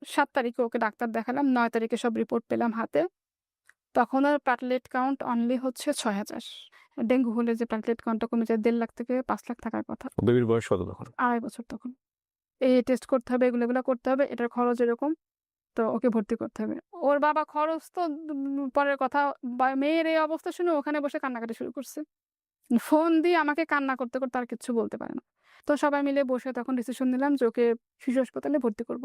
৭ তারিখে ওকে ডাক্তার দেখালাম। ৯ তারিখে সব রিপোর্ট পেলাম হাতে। তখন ওর প্লাটলেট কাউন্ট অনলি হচ্ছে ৬,০০০। ডেঙ্গু হলে যে প্লাটলেট কাউন্টটা কমে যায় ১.৫ লাখ থেকে ৫ লাখ থাকার কথা। বেবির বয়স কত তখন? ২.৫ বছর তখন। এই টেস্ট করতে হবে, এগুলো করতে হবে। এটার খরচ এরকম। তো ওকে ভর্তি করতে হবে। ওর বাবা খরচ তো পরের কথা। মেয়ের এই অবস্থা শুনে ওখানে বসে কান্নাকাটি শুরু করছে। ফোন দিয়ে আমাকে কান্না করতে, করতে আর কিচ্ছু বলতে পারে না। তো সবাই মিলে বসে তখন ডিসিশন নিলাম যে ওকে শিশু হাসপাতালে ভর্তি করব।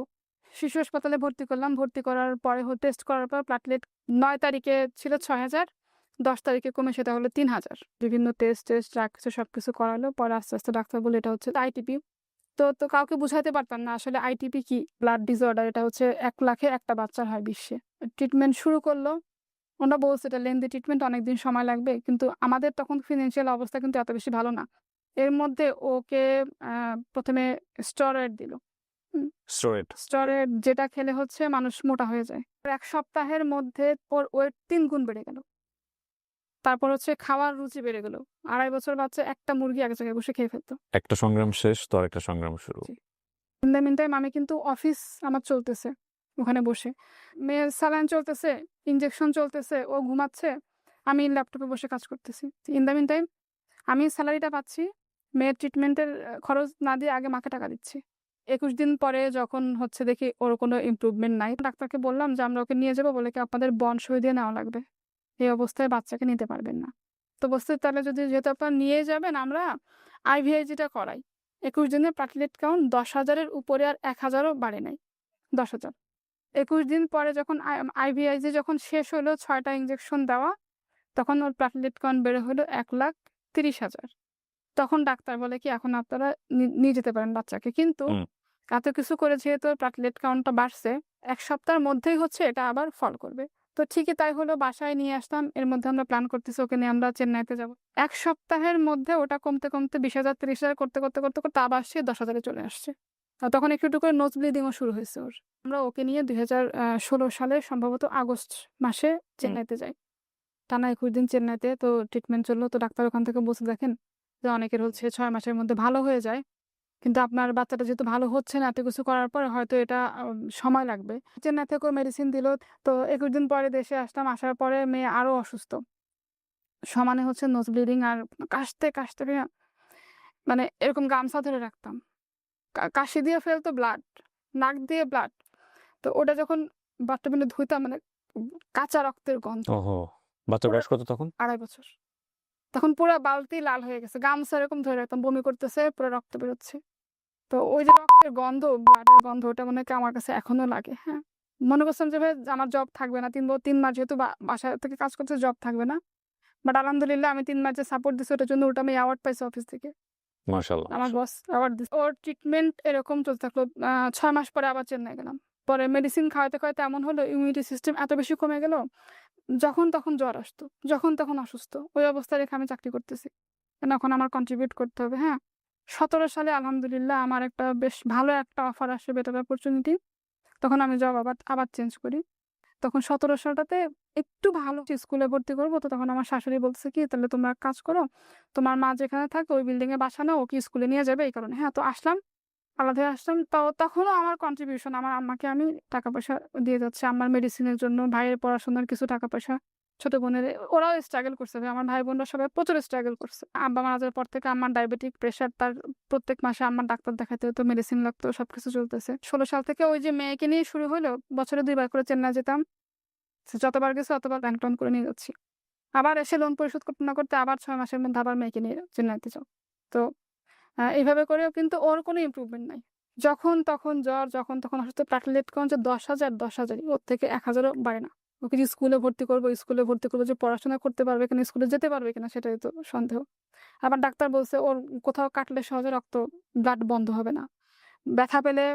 শিশু হাসপাতালে ভর্তি করলাম। ভর্তি করার পরে টেস্ট করার পর প্লাটলেট ৯ তারিখে ছিল ৬,০০০, ১০ তারিখে কমে সেটা হলো ৩,০০০। বিভিন্ন টেস্ট যা কিছু সবকিছু করালো। পরে আস্তে, আস্তে ডাক্তার বলল এটা হচ্ছে আইটিপি। তো কাউকে বুঝাইতে পারতাম না আসলে আইটিপি কি? Blood disorder. এটা হচ্ছে ১ লাখে একটা বাচ্চার হয় বিশ্বে। ট্রিটমেন্ট শুরু করলো। ওনারা বলছে এটা লেন্দি ট্রিটমেন্ট, অনেকদিন সময় লাগবে। কিন্তু আমাদের তখন ফিন্যান্সিয়াল অবস্থা কিন্তু এত বেশি ভালো না। এর মধ্যে ওকে ১ম এ স্টেরয়েড দিল। হুম? স্টেরয়েড। স্টেরয়েড যেটা খেলে হচ্ছে মানুষ মোটা হয়ে যায়। ১ সপ্তাহের মধ্যে ওর ওয়েট ৩ গুণ বেড়ে গেল। তারপর হচ্ছে খাওয়ার রুচি বেড়ে গেল। ২.৫ বছর বাচ্চা একটা মুরগি এক জায়গায় বসে খেয়ে ফেলত। একটা সংগ্রাম শেষ, তো আরেকটা সংগ্রাম শুরু। জি। ইন দ্য মিন টাইম আমি কিন্তু অফিস আমার চলতেছে ওখানে বসে। মেয়ের স্যালাইন চলতেছে, ইনজেকশন চলতেছে, ও ঘুমাচ্ছে। আমি ল্যাপটপে বসে কাজ করতেছি। ইন দ্য মিন টাইম আমি স্যালারিটা পাচ্ছি। মেয়ের ট্রিটমেন্টের খরচ না দিয়ে আগে মাকে টাকা দিচ্ছি। ২১ দিন পরে যখন হচ্ছে দেখি ওর কোনো ইমপ্রুভমেন্ট নাই। ডাক্তারকে বললাম যে আমরা ওকে নিয়ে যাবো। বলে কি আপনাদের বন্ড সই দিয়ে নেওয়া লাগবে। এই অবস্থায় বাচ্চাকে নিতে পারবেন না। তো বলছে তাহলে যেহেতু আপনারা নিয়ে যাবেন আমরা আইভিআইজিটা করাই। ২১ দিনে প্লাটলেট কাউন্ট ১০,০০০ এর উপরে আর ১,০০০ ও বাড়ে নাই। ১০,০০০। ২১ দিন পরে যখন আইভিআইজি যখন শেষ হলো ৬ টা ইনজেকশন দেওয়া, তখন ওর প্লাটলেট কাউন্ট বেড়ে হলো ১,৩০,০০০। তখন ডাক্তার বলে কি এখন আপনারা নিয়ে যেতে পারেন বাচ্চাকে। কিন্তু হুম। এত কিছু করে যেহেতু ওর প্লাটলেট কাউন্টটা বাড়ছে, ১ সপ্তাহের মধ্যেই হচ্ছে এটা আবার ফল করবে। তো ঠিকই তাই হলো, বাসায় নিয়ে আসলাম। এর মধ্যে আমরা প্ল্যান করতেছি ওকে নিয়ে আমরা চেন্নাইতে যাব। ১ সপ্তাহের মধ্যে ওটা কমতে, কমতে ২০,০০০, ৩০,০০০ করতে আবার সে ১০,০০০ এ চলে আসছে। তখন একটু, একটু করে নোজ ব্লিডিংও শুরু হয়েছে ওর। আমরা ওকে নিয়ে ২০১৬ সালে সম্ভবত আগস্ট মাসে চেন্নাইতে যাই। টানা ২১ দিন চেন্নাইতে তো ট্রিটমেন্ট চললো। তো ডাক্তার ওখান থেকে বলছে দেখেন যে অনেকের হচ্ছে ৬ মাসের মধ্যে ভালো হয়ে যায়। কিন্তু আপনার বাচ্চাটা যেহেতু ভালো হচ্ছে না, এত কিছু করার পরে হয়তো এটা সময় লাগবে। চেন্নাই থেকেও মেডিসিন দিল। তো ২১ দিন পরে দেশে আসলাম। আসার পরে মেয়ে আরো অসুস্থ। সমানে হচ্ছে নোজ ব্লিডিং আর কাশতে, কাশতে মানে এরকম গামছা ধরে রাখতাম। কাশি দিয়ে ফেলতো ব্লাড, নাক দিয়ে ব্লাড। তো ওটা যখন বাথরুমে ধুইতাম মানে কাঁচা রক্তের গন্ধ। ওহো! বাচ্চার বয়স কত তখন? ২.৫ বছর। তখন পুরা বালতি লাল হয়ে গেছে। গামছা এরকম ধরে রাখতাম, বমি করতেছে, পুরা রক্ত বেরোচ্ছে। তো ওই যে রক্তের গন্ধ, ব্লাডের গন্ধ ওটা মনে হয় আমার কাছে এখনো লাগে। হ্যাঁ? মনে করছিলাম যে ভাই আমার জব থাকবে না। ৩ মাস যেহেতু বাসা থেকে কাজ করতে জব থাকবে না। বাট আলহামদুলিল্লাহ আমি 3 মাস যে সাপোর্ট দিছি ওটার জন্য আমি অ্যাওয়ার্ড পাইছি অফিস থেকে। মাশাআল্লাহ। আমার বস অ্যাওয়ার্ড দিছে। ওর ট্রিটমেন্ট এরকম চলতে থাকলো। 6 মাস পরে আবার চেন্নাই গেলাম। পরে মেডিসিন খাওয়াতে এমন হলো ইমিউনিটি সিস্টেম এত বেশি কমে গেল, যখন তখন জ্বর আসতো, যখন তখন অসুস্থ। ওই অবস্থায় রেখে আমি চাকরি করতেছি। এখন আমার কন্ট্রিবিউট করতে হবে, হ্যাঁ? 17 সালে আলহামদুলিল্লাহ আমার একটা বেশ ভালো একটা অফার আসে, বেটার অপরচুনিটি। তখন আমি জব আবার চেঞ্জ করি। তখন 17 সালটাতে একটু ভালো স্কুলে ভর্তি করব। তো তখন আমার শাশুড়ি বলছে কি, "তাহলে তোমরা এক কাজ করো। তোমার মা যেখানে থাকে ওই বিল্ডিং এ বাসা নাও, ওকে স্কুলে নিয়ে যাবে।" এই কারণে। হ্যাঁ, তো আসলাম, আলাদা হয়ে আসলাম। তখনও আমার কন্ট্রিবিউশন আমার আম্মাকে আমি টাকা-পয়সা দিয়ে যাচ্ছি। আম্মার মেডিসিনের জন্য, ভাইয়ের পড়াশোনার কিছু টাকা-পয়সা, ছোট বোনের ওরাও স্ট্রাগল করছে। আমার ভাই-বোনরা সবাই প্রচুর স্ট্রাগল করছে। আব্বা মারা যাওয়ার পর থেকে আম্মার ডায়াবেটিক, প্রেশার, তার প্রত্যেক মাসে আম্মার ডাক্তার দেখাইতে হতো, মেডিসিন লাগতো, সবকিছু চলতেছে। 16 সাল থেকে ওই যে মেয়েকে নিয়ে শুরু হলো, বছরে 2 বার করে চেন্নাই যেতাম। যতবার গেছি অতবার ব্যাংক লোন করে নিয়ে যাচ্ছি। আবার এসে লোন পরিশোধ করতে না করতে আবার ৬ মাসের মধ্যে আবার মেয়েকে নিয়ে চেন্নাইতে যাও। তো এভাবে করেও কিন্তু ওর কোনো ইমপ্রুভমেন্ট নাই। যখন তখন জ্বর, যখন তখন অসুস্থ। প্লেটলেটগঞ্জে ১০,০০০, ১০,০০০ই। ওর থেকে ১,০০০ও বাড়ে না। ওকে যে স্কুলে ভর্তি করব, যে পড়াশোনা করতে পারবে কিনা, স্কুলে যেতে পারবে কিনা সেটাই তো সন্দেহ। আবার ডাক্তার বলছে ওর কোথাও কাটলে সহজে ব্লাড বন্ধ হবে না। ব্যথা পেলে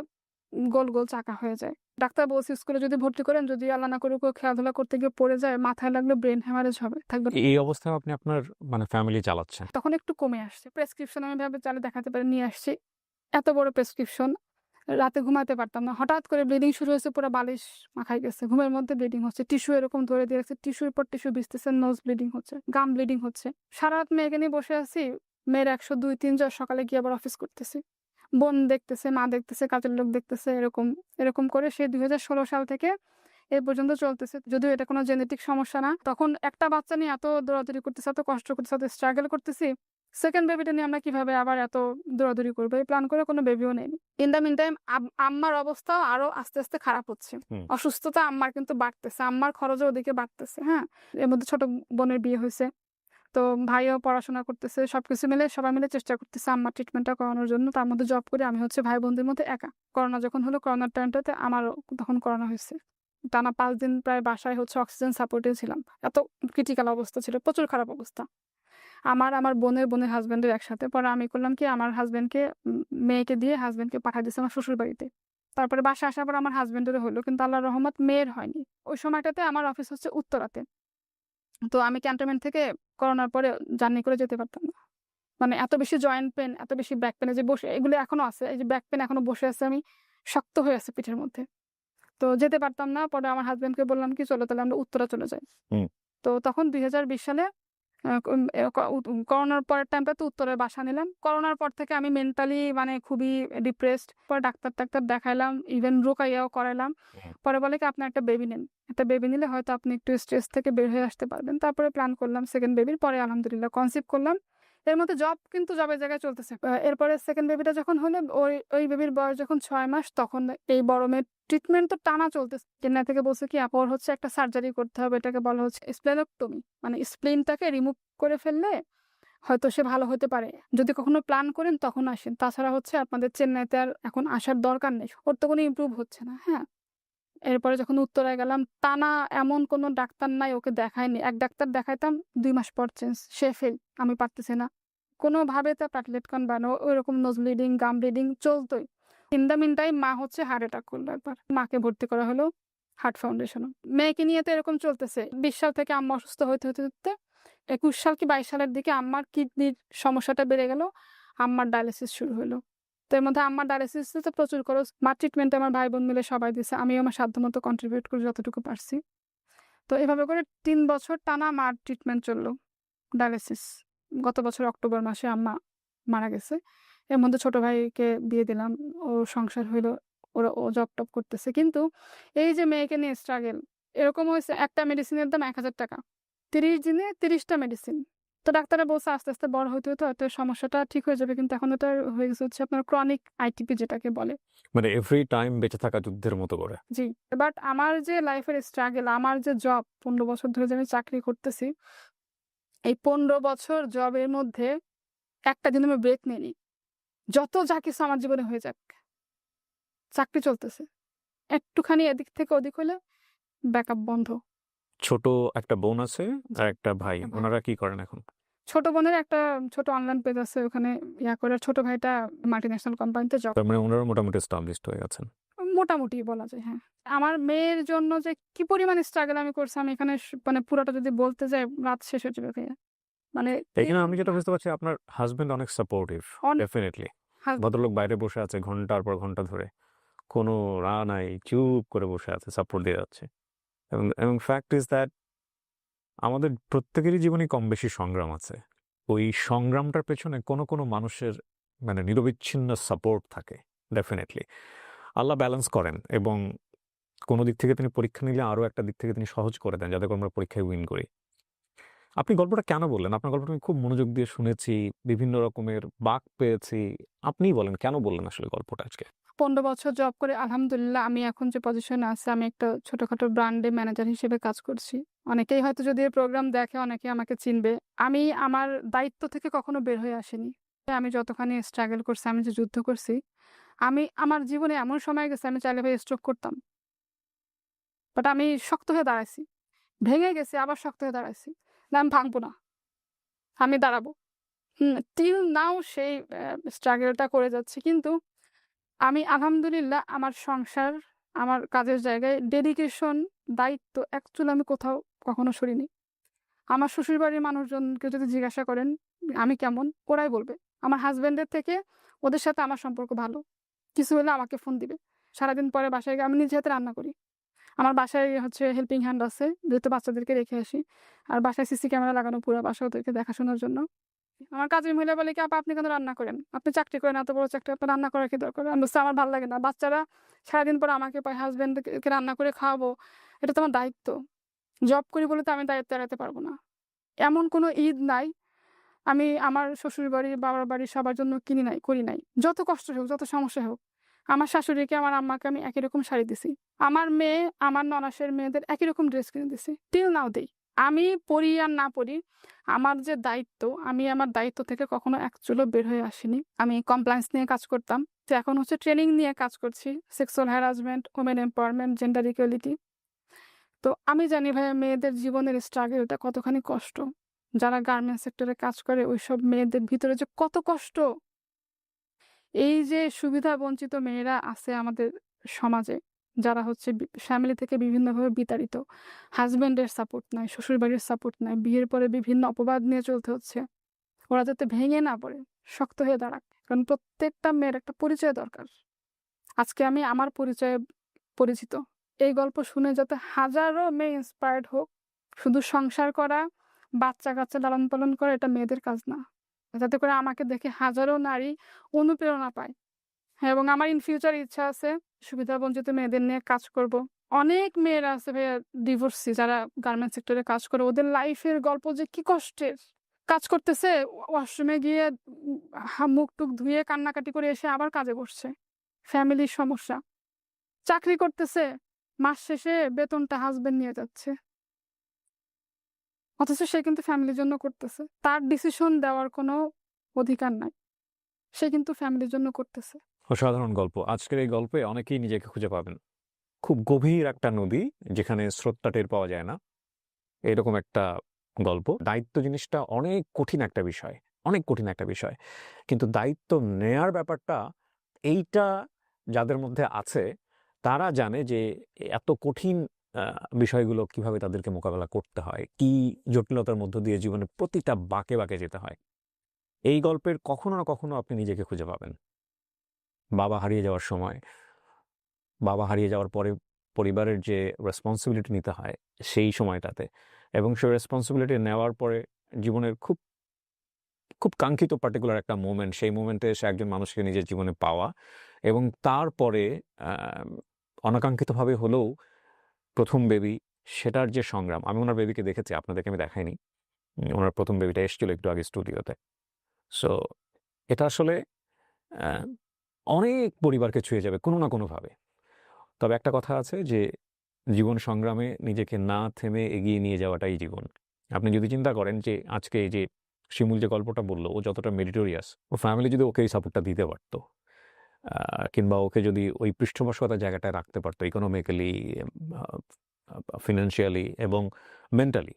গোল, গোল চাকা হয়ে যায়। ডাক্তার বলছে স্কুলে যদি ভর্তি করেন, যদি আল্লাহ না করুক ও খেলাধুলা করতে গিয়ে পড়ে যায়, মাথায় লাগলে ব্রেইন হ্যামারেজ হবে। থাকবে না। এই অবস্থায় আপনি আপনার মানে ফ্যামিলি চালাচ্ছেন। তখন একটু কমে আসছে। প্রেসক্রিপশন আমি এভাবে চাইলে দেখাতে পারি, নিয়ে আসছি। এত বড় প্রেসক্রিপশন, রাতে ঘুমাতে পারতাম না। হঠাৎ করে ব্লিডিং শুরু হয়েছে, পুরা বালিশ মাখায় গেছে। ঘুমের মধ্যে ব্লিডিং হচ্ছে। টিস্যু এরকম ধরে দিয়ে রাখছে। টিস্যুর পর টিস্যু ভিজতেছে, নোজ ব্লিডিং হচ্ছে, গাম ব্লিডিং হচ্ছে। সারারাত মেয়েকে নিয়ে বসে আছি। মেয়ের ১০২-৩ জ্বর, সকালে গিয়ে আবার অফিস করতেছি। বোন দেখতেছে, মা দেখতেছে, কাজের লোক দেখতেছে। এরকম করে সে ২০১৬ সাল থেকে এ পর্যন্ত চলতেছে। যদিও এটা কোনো জেনেটিক সমস্যা না। তখন একটা বাচ্চা নিয়ে এত দৌড়াদৌড়ি করতেছি, এত কষ্ট করতেছি, এত স্ট্রাগল করতেছি। সেকেন্ড বেবিটা নিয়ে আমরা কিভাবে আবার এত দৌড়াদৌড়ি করবো, এই প্ল্যান করে কোনো বেবিও নেয়নি। ইন দ্য মিন টাইম আম্মার অবস্থাও আরো আস্তে আস্তে খারাপ হচ্ছে। হুম। অসুস্থতা আম্মার কিন্তু বাড়তেছে, আম্মার খরচও ওদিকে বাড়তেছে। হ্যাঁ, এর মধ্যে ছোট বোনের বিয়ে হয়েছে। তো ভাইও পড়াশোনা করতেছে। সবকিছু মিলে সবাই মিলে চেষ্টা করতেছে আম্মার ট্রিটমেন্টটা করানোর জন্য। তার মধ্যে জব করি। আমি হচ্ছে ভাই বোনদের মধ্যে একা। করোনা যখন হলো, করোনার টাইমটাতে আমারও তখন করোনা হয়েছে। টানা ৫ দিন প্রায় বাসায় হচ্ছে অক্সিজেন সাপোর্টে ছিলাম। এত ক্রিটিক্যাল অবস্থা ছিল, প্রচুর খারাপ অবস্থা। আমার বোনের হাসব্যান্ডের একসাথে। পরে আমি করলাম কি, আমার হাসব্যান্ডকে মেয়েকে দিয়ে হাসব্যান্ডকে পাঠায় দিয়েছি আমার শ্বশুর বাড়িতে। তারপরে বাসায় আসার পর আমার হাসব্যান্ডেরও হলো, কিন্তু আল্লাহর রহমত মেয়ের হয়নি। ওই সময়টাতে আমার অফিস হচ্ছে উত্তরাতে। তো আমি ক্যান্টনমেন্ট থেকে করোনার পরে জার্নি করে যেতে পারতাম না। মানে এত বেশি জয়েন্ট পেন, এত বেশি ব্যাক পেন, যে বসে এগুলো এখনো আছে। এই যে ব্যাক পেন এখনো বসে আছে, আমি শক্ত হয়ে আছে পিঠের মধ্যে। তো যেতে পারতাম না। পরে আমার হাসব্যান্ডকে বললাম কি, চলো তাহলে আমরা উত্তরা চলে যাই। হুম। তো তখন ২০২০ সালে করোনার পরের টাইমটাতে উত্তরায় বাসা নিলাম। করোনার পর থেকে আমি মেন্টালি মানে খুবই ডিপ্রেসড। পরে ডাক্তার দেখাইলাম, ইভেন রোকাইয়াও করাইলাম। হুম। পরে বলে কি, আপনি একটা বেবি নেন। একটা বেবি নিলে হয়তো আপনি একটু স্ট্রেস থেকে বের হয়ে আসতে পারবেন। তারপরে প্ল্যান করলাম সেকেন্ড বেবির। পরে আলহামদুলিল্লাহ কনসিভ করলাম। এর মধ্যে জব কিন্তু জবের জায়গায় চলতেছে। এরপরে সেকেন্ড বেবিটা যখন হলো, ওই বেবির বয়স যখন ৬ মাস, তখন এই বড় মেয়ের ট্রিটমেন্ট তো টানা চলতেছে। চেন্নাই থেকে বলছে কি, আপু ওর হচ্ছে একটা সার্জারি করতে হবে, এটাকে বলা হচ্ছে স্প্লেনোক্টমি। মানে স্প্লিনটাকে রিমুভ করে ফেললে হয়তো সে ভালো হতে পারে। যদি কখনো প্ল্যান করেন তখন আসেন। তাছাড়া হচ্ছে আপনাদের চেন্নাইতে আর এখন আসার দরকার নেই। ওর তো কোনো ইমপ্রুভ হচ্ছে না। হ্যাঁ, এরপরে যখন উত্তরায় গেলাম, টানা এমন কোনো ডাক্তার নাই ওকে দেখায়নি। এক ডাক্তার দেখাইতাম, ২ মাস পর চেঞ্জ, সে ফেল, আমি পারতেছি না। কোনোভাবে তার প্লেটলেট কাউন্ট বাড়ানো, ওইরকম নোজ ব্লিডিং, গাম ব্লিডিং চলতোই। ইন দ্য মিন টাইম মা হচ্ছে হার্ট অ্যাটাক করলো একবার। মাকে ভর্তি করা হলো হার্ট ফাউন্ডেশনে। মেয়েকে নিয়ে তো এরকম চলতেছে। ২০ সাল থেকে আম্মা অসুস্থ হতে ২১ সাল কি ২২ সালের দিকে আম্মার কিডনির সমস্যাটা বেড়ে গেল। আম্মার ডায়ালিসিস শুরু হলো। তো এর মধ্যে আম্মার ডায়ালিসিসে তো প্রচুর খরচ। মার ট্রিটমেন্টে আমার ভাই বোন মিলে সবাই দিছে। আমিও আমার সাধ্যমতো কন্ট্রিবিউট করি যতটুকু পারছি। তো এভাবে করে ৩ বছর টানা মার ট্রিটমেন্ট চললো, ডায়ালিসিস। গত বছর অক্টোবর মাসে আম্মা মারা গেছে। এর মধ্যে ছোট ভাইকে বিয়ে দিলাম। ও সংসার হইলো। ও জব-টব করতেছে। কিন্তু এই যে মেয়েকে নিয়ে স্ট্রাগল, এরকম হয়েছে একটা মেডিসিনের দাম ৳১,০০০। ৩০ দিনে ৩০ টা মেডিসিন। তো ডাক্তাররা বলছে আস্তে, আস্তে বড় হইতে হয়তো সমস্যাটা ঠিক হয়ে যাবে। কিন্তু এখন এটা হয়ে গেছে হচ্ছে আপনার ক্রনিক আইটিপি যেটাকে বলে। মানে এভরি টাইম বেঁচে থাকা যুদ্ধের মতো করে। জি। বাট আমার যে লাইফের স্ট্রাগল, আমার যে জব ১৫ বছর ধরে যে আমি চাকরি করতেছি, এই ১৫ বছর জবের মধ্যে একটা দিন আমি ব্রেক নেইনি। যত যা কিছু আমার জীবনে হয়ে যাক, চাকরি চলতেছে। একটুখানি এদিক থেকে ওদিক হইলে ব্যাকআপ বন্ধ। ছোট একটা বোন আছে আর একটা ভাই। একটা ভাই। ওনারা কি করেন এখন? ছোট বোনের একটা ছোট অনলাইন পেজ আছে, ওখানে করে। আর ছোট ভাইটা মাল্টিন্যাশনাল কোম্পানিতে জব। তার মানে ওনারা মোটামুটি এস্টাবলিশড হয়ে গেছেন। মোটামুটি বলা যায়, হ্যাঁ। আমার মেয়ের জন্য যে কি পরিমাণ স্ট্রাগল আমি করছি, আমি এখানে মানে পুরোটা যদি বলতে যাই রাত শেষ হয়ে যাবে ভাইয়া। মানে এখানে আমি যেটা বুঝতে পারছি আপনার হাজবেন্ড অনেক সাপোর্টিভ। ডেফিনেটলি। ভদ্রলোক বাইরে বসে আছে ঘন্টার পর ঘন্টা ধরে, কোনো নাই, চুপ করে বসে আছে, সাপোর্ট দিয়ে যাচ্ছে। এবং ফ্যাক্ট ইজ দ্যাট আমাদের প্রত্যেকেরই জীবনে কম বেশি সংগ্রাম আছে। ওই সংগ্রামটার পেছনে কোনো কোনো মানুষের মানে নিরবিচ্ছিন্ন সাপোর্ট থাকে। ডেফিনেটলি আল্লাহ ব্যালেন্স করেন এবং কোনো দিক থেকে তিনি পরীক্ষা নিলে আরও একটা দিক থেকে তিনি সহজ করে দেন, যাতে করে আমরা পরীক্ষায় উইন করি। আপনি গল্পটা কেন বললেন? আপনার গল্পটা আমি খুব মনোযোগ দিয়ে শুনেছি, বিভিন্ন রকমের বাঁক পেয়েছি। আপনিই বলেন কেন বললেন আসলে গল্পটা আজকে? 15 বছর জব করে আলহামদুলিল্লাহ আমি এখন যে পজিশনে আছি, আমি একটা ছোটখাটো ব্র্যান্ডে ম্যানেজার হিসেবে কাজ করছি। অনেকেই হয়তো যদি এই প্রোগ্রাম দেখে অনেকে আমাকে চিনবে। আমি আমার দায়িত্ব থেকে কখনো বের হয়ে আসিনি। আমি যতখানি স্ট্রাগল করছি, আমি যে যুদ্ধ করছি, আমি আমার জীবনে এমন সময় গেছে আমি চাইলে ভাই স্ট্রোক করতাম। বাট আমি শক্ত হয়ে দাঁড়াইছি। ভেঙে গেছি, আবার শক্ত হয়ে দাঁড়াইছি। না, আমি ভাঙবো না। আমি দাঁড়াবো। টিল নাও সেই স্ট্রাগলটা করে যাচ্ছি। কিন্তু আমি আলহামদুলিল্লাহ আমার সংসার, আমার কাজের জায়গায় ডেডিকেশন, দায়িত্ব অ্যাকচুয়ালি আমি কোথাও কখনো সরিনি। আমার শ্বশুরবাড়ির মানুষজনকে যদি জিজ্ঞাসা করেন আমি কেমন, ওরাই বলবে। আমার হাসব্যান্ডের থেকে ওদের সাথে আমার সম্পর্ক ভালো। কিছু হলে আমাকে ফোন দিবে। সারাদিন পরে বাসায় গিয়ে আমি নিজে হাতে রান্না করি। আমার বাসায় হেল্পিং হ্যান্ড আছে, যেহেতু বাচ্চাদেরকে রেখে আসি। আর বাসায় সিসি ক্যামেরা লাগানো, পুরো বাসা ওদেরকে দেখাশোনার জন্য। আমার কাজের মহিলা বলে কি, আপা আপনি কেন রান্না করেন? আপনি চাকরি করেন, এত বড় চাকরি, আপনার রান্না করার কি দরকার? আমি বলছি আমার ভালো লাগে না। বাচ্চারা সারাদিন পরে আমাকে পায়, হাজব্যান্ডকে রান্না করে খাওয়াবো, এটা তো আমার দায়িত্ব। জব করি বলে তো আমি দায়িত্ব এড়াতে পারবো না। এমন কোনো ঈদ নাই আমি আমার শ্বশুর বাড়ি, বাবার বাড়ি সবার জন্য কিনি নাই, করি নাই। যত কষ্ট হোক, যত সমস্যা হোক, আমার শাশুড়িকে, আমার আম্মাকে আমি একই রকম শাড়ি দিছি। আমার মেয়ে, আমার ননাসের মেয়েদের একই রকম ড্রেস কিনে দিছি। টিল নাও দেই। আমি পড়ি আর না পড়ি, আমার যে দায়িত্ব, আমি আমার দায়িত্ব থেকে কখনো এক চুলো বের হয়ে আসিনি। আমি কমপ্লায়েন্স নিয়ে কাজ করতাম, তো এখন ট্রেনিং নিয়ে কাজ করছি। Sexual harassment, women empowerment, gender equality. তো আমি জানি ভাইয়া মেয়েদের জীবনের স্ট্রাগলটা কতখানি কষ্ট। যারা গার্মেন্টস সেক্টরে কাজ করে ওইসব মেয়েদের ভিতরে যে কত কষ্ট। এই যে সুবিধা বঞ্চিত মেয়েরা আছে আমাদের সমাজে, যারা ফ্যামিলি থেকে বিভিন্নভাবে বিতাড়িত, হাজব্যান্ডের সাপোর্ট নাই, শ্বশুরবাড়ির সাপোর্ট নাই, বিয়ের পরে বিভিন্ন অপবাদ নিয়ে চলতে হচ্ছে। ওরা যাতে ভেঙে না পড়ে, শক্ত হয়ে দাঁড়াক। কারণ প্রত্যেকটা মেয়ের একটা পরিচয় দরকার। আজকে আমি আমার পরিচয়ে পরিচিত। এই গল্প শুনে যাতে হাজারো মেয়ে ইন্সপায়ার্ড হোক। শুধু সংসার করা, বাচ্চা কাচ্চা লালন পালন করা এটা মেয়েদের কাজ না। যাতে করে আমাকে দেখে হাজারো নারী অনুপ্রেরণা পায়। হ্যাঁ, এবং আমার ইন ফিউচার ইচ্ছা আছে সুবিধাবঞ্চিত মেয়েদের নিয়ে কাজ করব। অনেক মেয়েরা আছে ভাইয়া ডিভোর্সি, যারা গার্মেন্টস সেক্টরে কাজ করে। ওদের লাইফের গল্প যে কি কষ্টের। কাজ করতেছে, ওয়াশরুমে গিয়ে মুখ টুক ধুয়ে কান্নাকাটি করে এসে আবার কাজে বসছে। ফ্যামিলির সমস্যা। চাকরি করতেছে, মাস শেষে বেতনটা হাজবেন্ড নিয়ে যাচ্ছে, অথচ সে কিন্তু ফ্যামিলির জন্য করতেছে। তার ডিসিশন দেওয়ার কোনো অধিকার নাই, সে কিন্তু ফ্যামিলির জন্য করতেছে। অসাধারণ গল্প। আজকের এই গল্পে অনেকেই নিজেকে খুঁজে পাবেন। খুব গভীর একটা নদী, যেখানে স্রোতটা টের পাওয়া যায় না, এরকম একটা গল্প। দায়িত্ব জিনিসটা অনেক কঠিন একটা বিষয়, অনেক কঠিন একটা বিষয়। কিন্তু দায়িত্ব নেয়ার ব্যাপারটা, এইটা যাদের মধ্যে আছে তারা জানে যে এত কঠিন বিষয়গুলো কিভাবে তাদেরকে মোকাবেলা করতে হয়, কি জটিলতার মধ্য দিয়ে জীবনে প্রতিটা বাঁকে বাঁকে যেতে হয়। এই গল্পের কখনো না কখনো আপনি নিজেকে খুঁজে পাবেন। বাবা হারিয়ে যাওয়ার সময়, বাবা হারিয়ে যাওয়ার পরে পরিবারের যে রেসপন্সিবিলিটি নিতে হয় সেই সময়টাতে, এবং সেই রেসপন্সিবিলিটি নেওয়ার পরে জীবনের খুব খুব কাঙ্ক্ষিত পার্টিকুলার একটা মোমেন্ট, সেই মোমেন্টে এসে একজন মানুষকে নিজের জীবনে পাওয়া, এবং তারপরে অনাকাঙ্ক্ষিতভাবে হলেও প্রথম বেবি, সেটার যে সংগ্রাম। আমি ওনার বেবিকে দেখেছি, আপনাদেরকে আমি দেখাইনি। ওনার প্রথম বেবিটা এসেছিল একটু আগে স্টুডিওতে। সো এটা আসলে অনেক পরিবারকে ছুঁয়ে যাবে কোনো না কোনোভাবে। তবে একটা কথা আছে যে জীবন সংগ্রামে নিজেকে না থেমে এগিয়ে নিয়ে যাওয়াটাই জীবন। আপনি যদি চিন্তা করেন যে আজকে এই যে শিমুল যে গল্পটা বললো, ও যতটা মেরিটোরিয়াস, ও ফ্যামিলি যদি ওকে এই সাপোর্টটা দিতে পারতো, কিংবা ওকে যদি ওই পৃষ্ঠপোষকতার জায়গাটায় রাখতে পারতো, ইকোনমিক্যালি, ফিন্যান্সিয়ালি এবং মেন্টালি,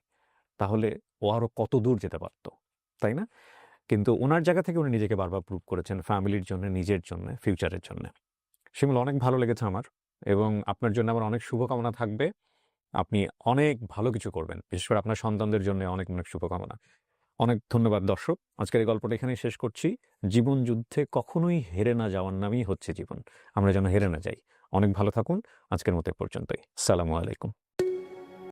তাহলে ও আরও কত দূর যেতে পারত, তাই না? কিন্তু ওনার জায়গা থেকে উনি নিজেকে বারবার প্রুভ করেছেন ফ্যামিলির জন্য, নিজের জন্য, ফিউচারের জন্য। শিমুল, অনেক ভালো লেগেছে আমার, এবং আপনার জন্য আমার অনেক শুভকামনা থাকবে। আপনি অনেক ভালো কিছু করবেন, বিশেষ করে আপনার সন্তানদের জন্য অনেক অনেক শুভকামনা। অনেক ধন্যবাদ দর্শক, আজকের এই গল্পটা এখানেই শেষ করছি। জীবন যুদ্ধে কখনোই হেরে না যাওয়ার নামই হচ্ছে জীবন, আমরা যেন হেরে না যাই। অনেক ভালো থাকুন, আজকের মতো এ পর্যন্তই। সালামু আলাইকুম।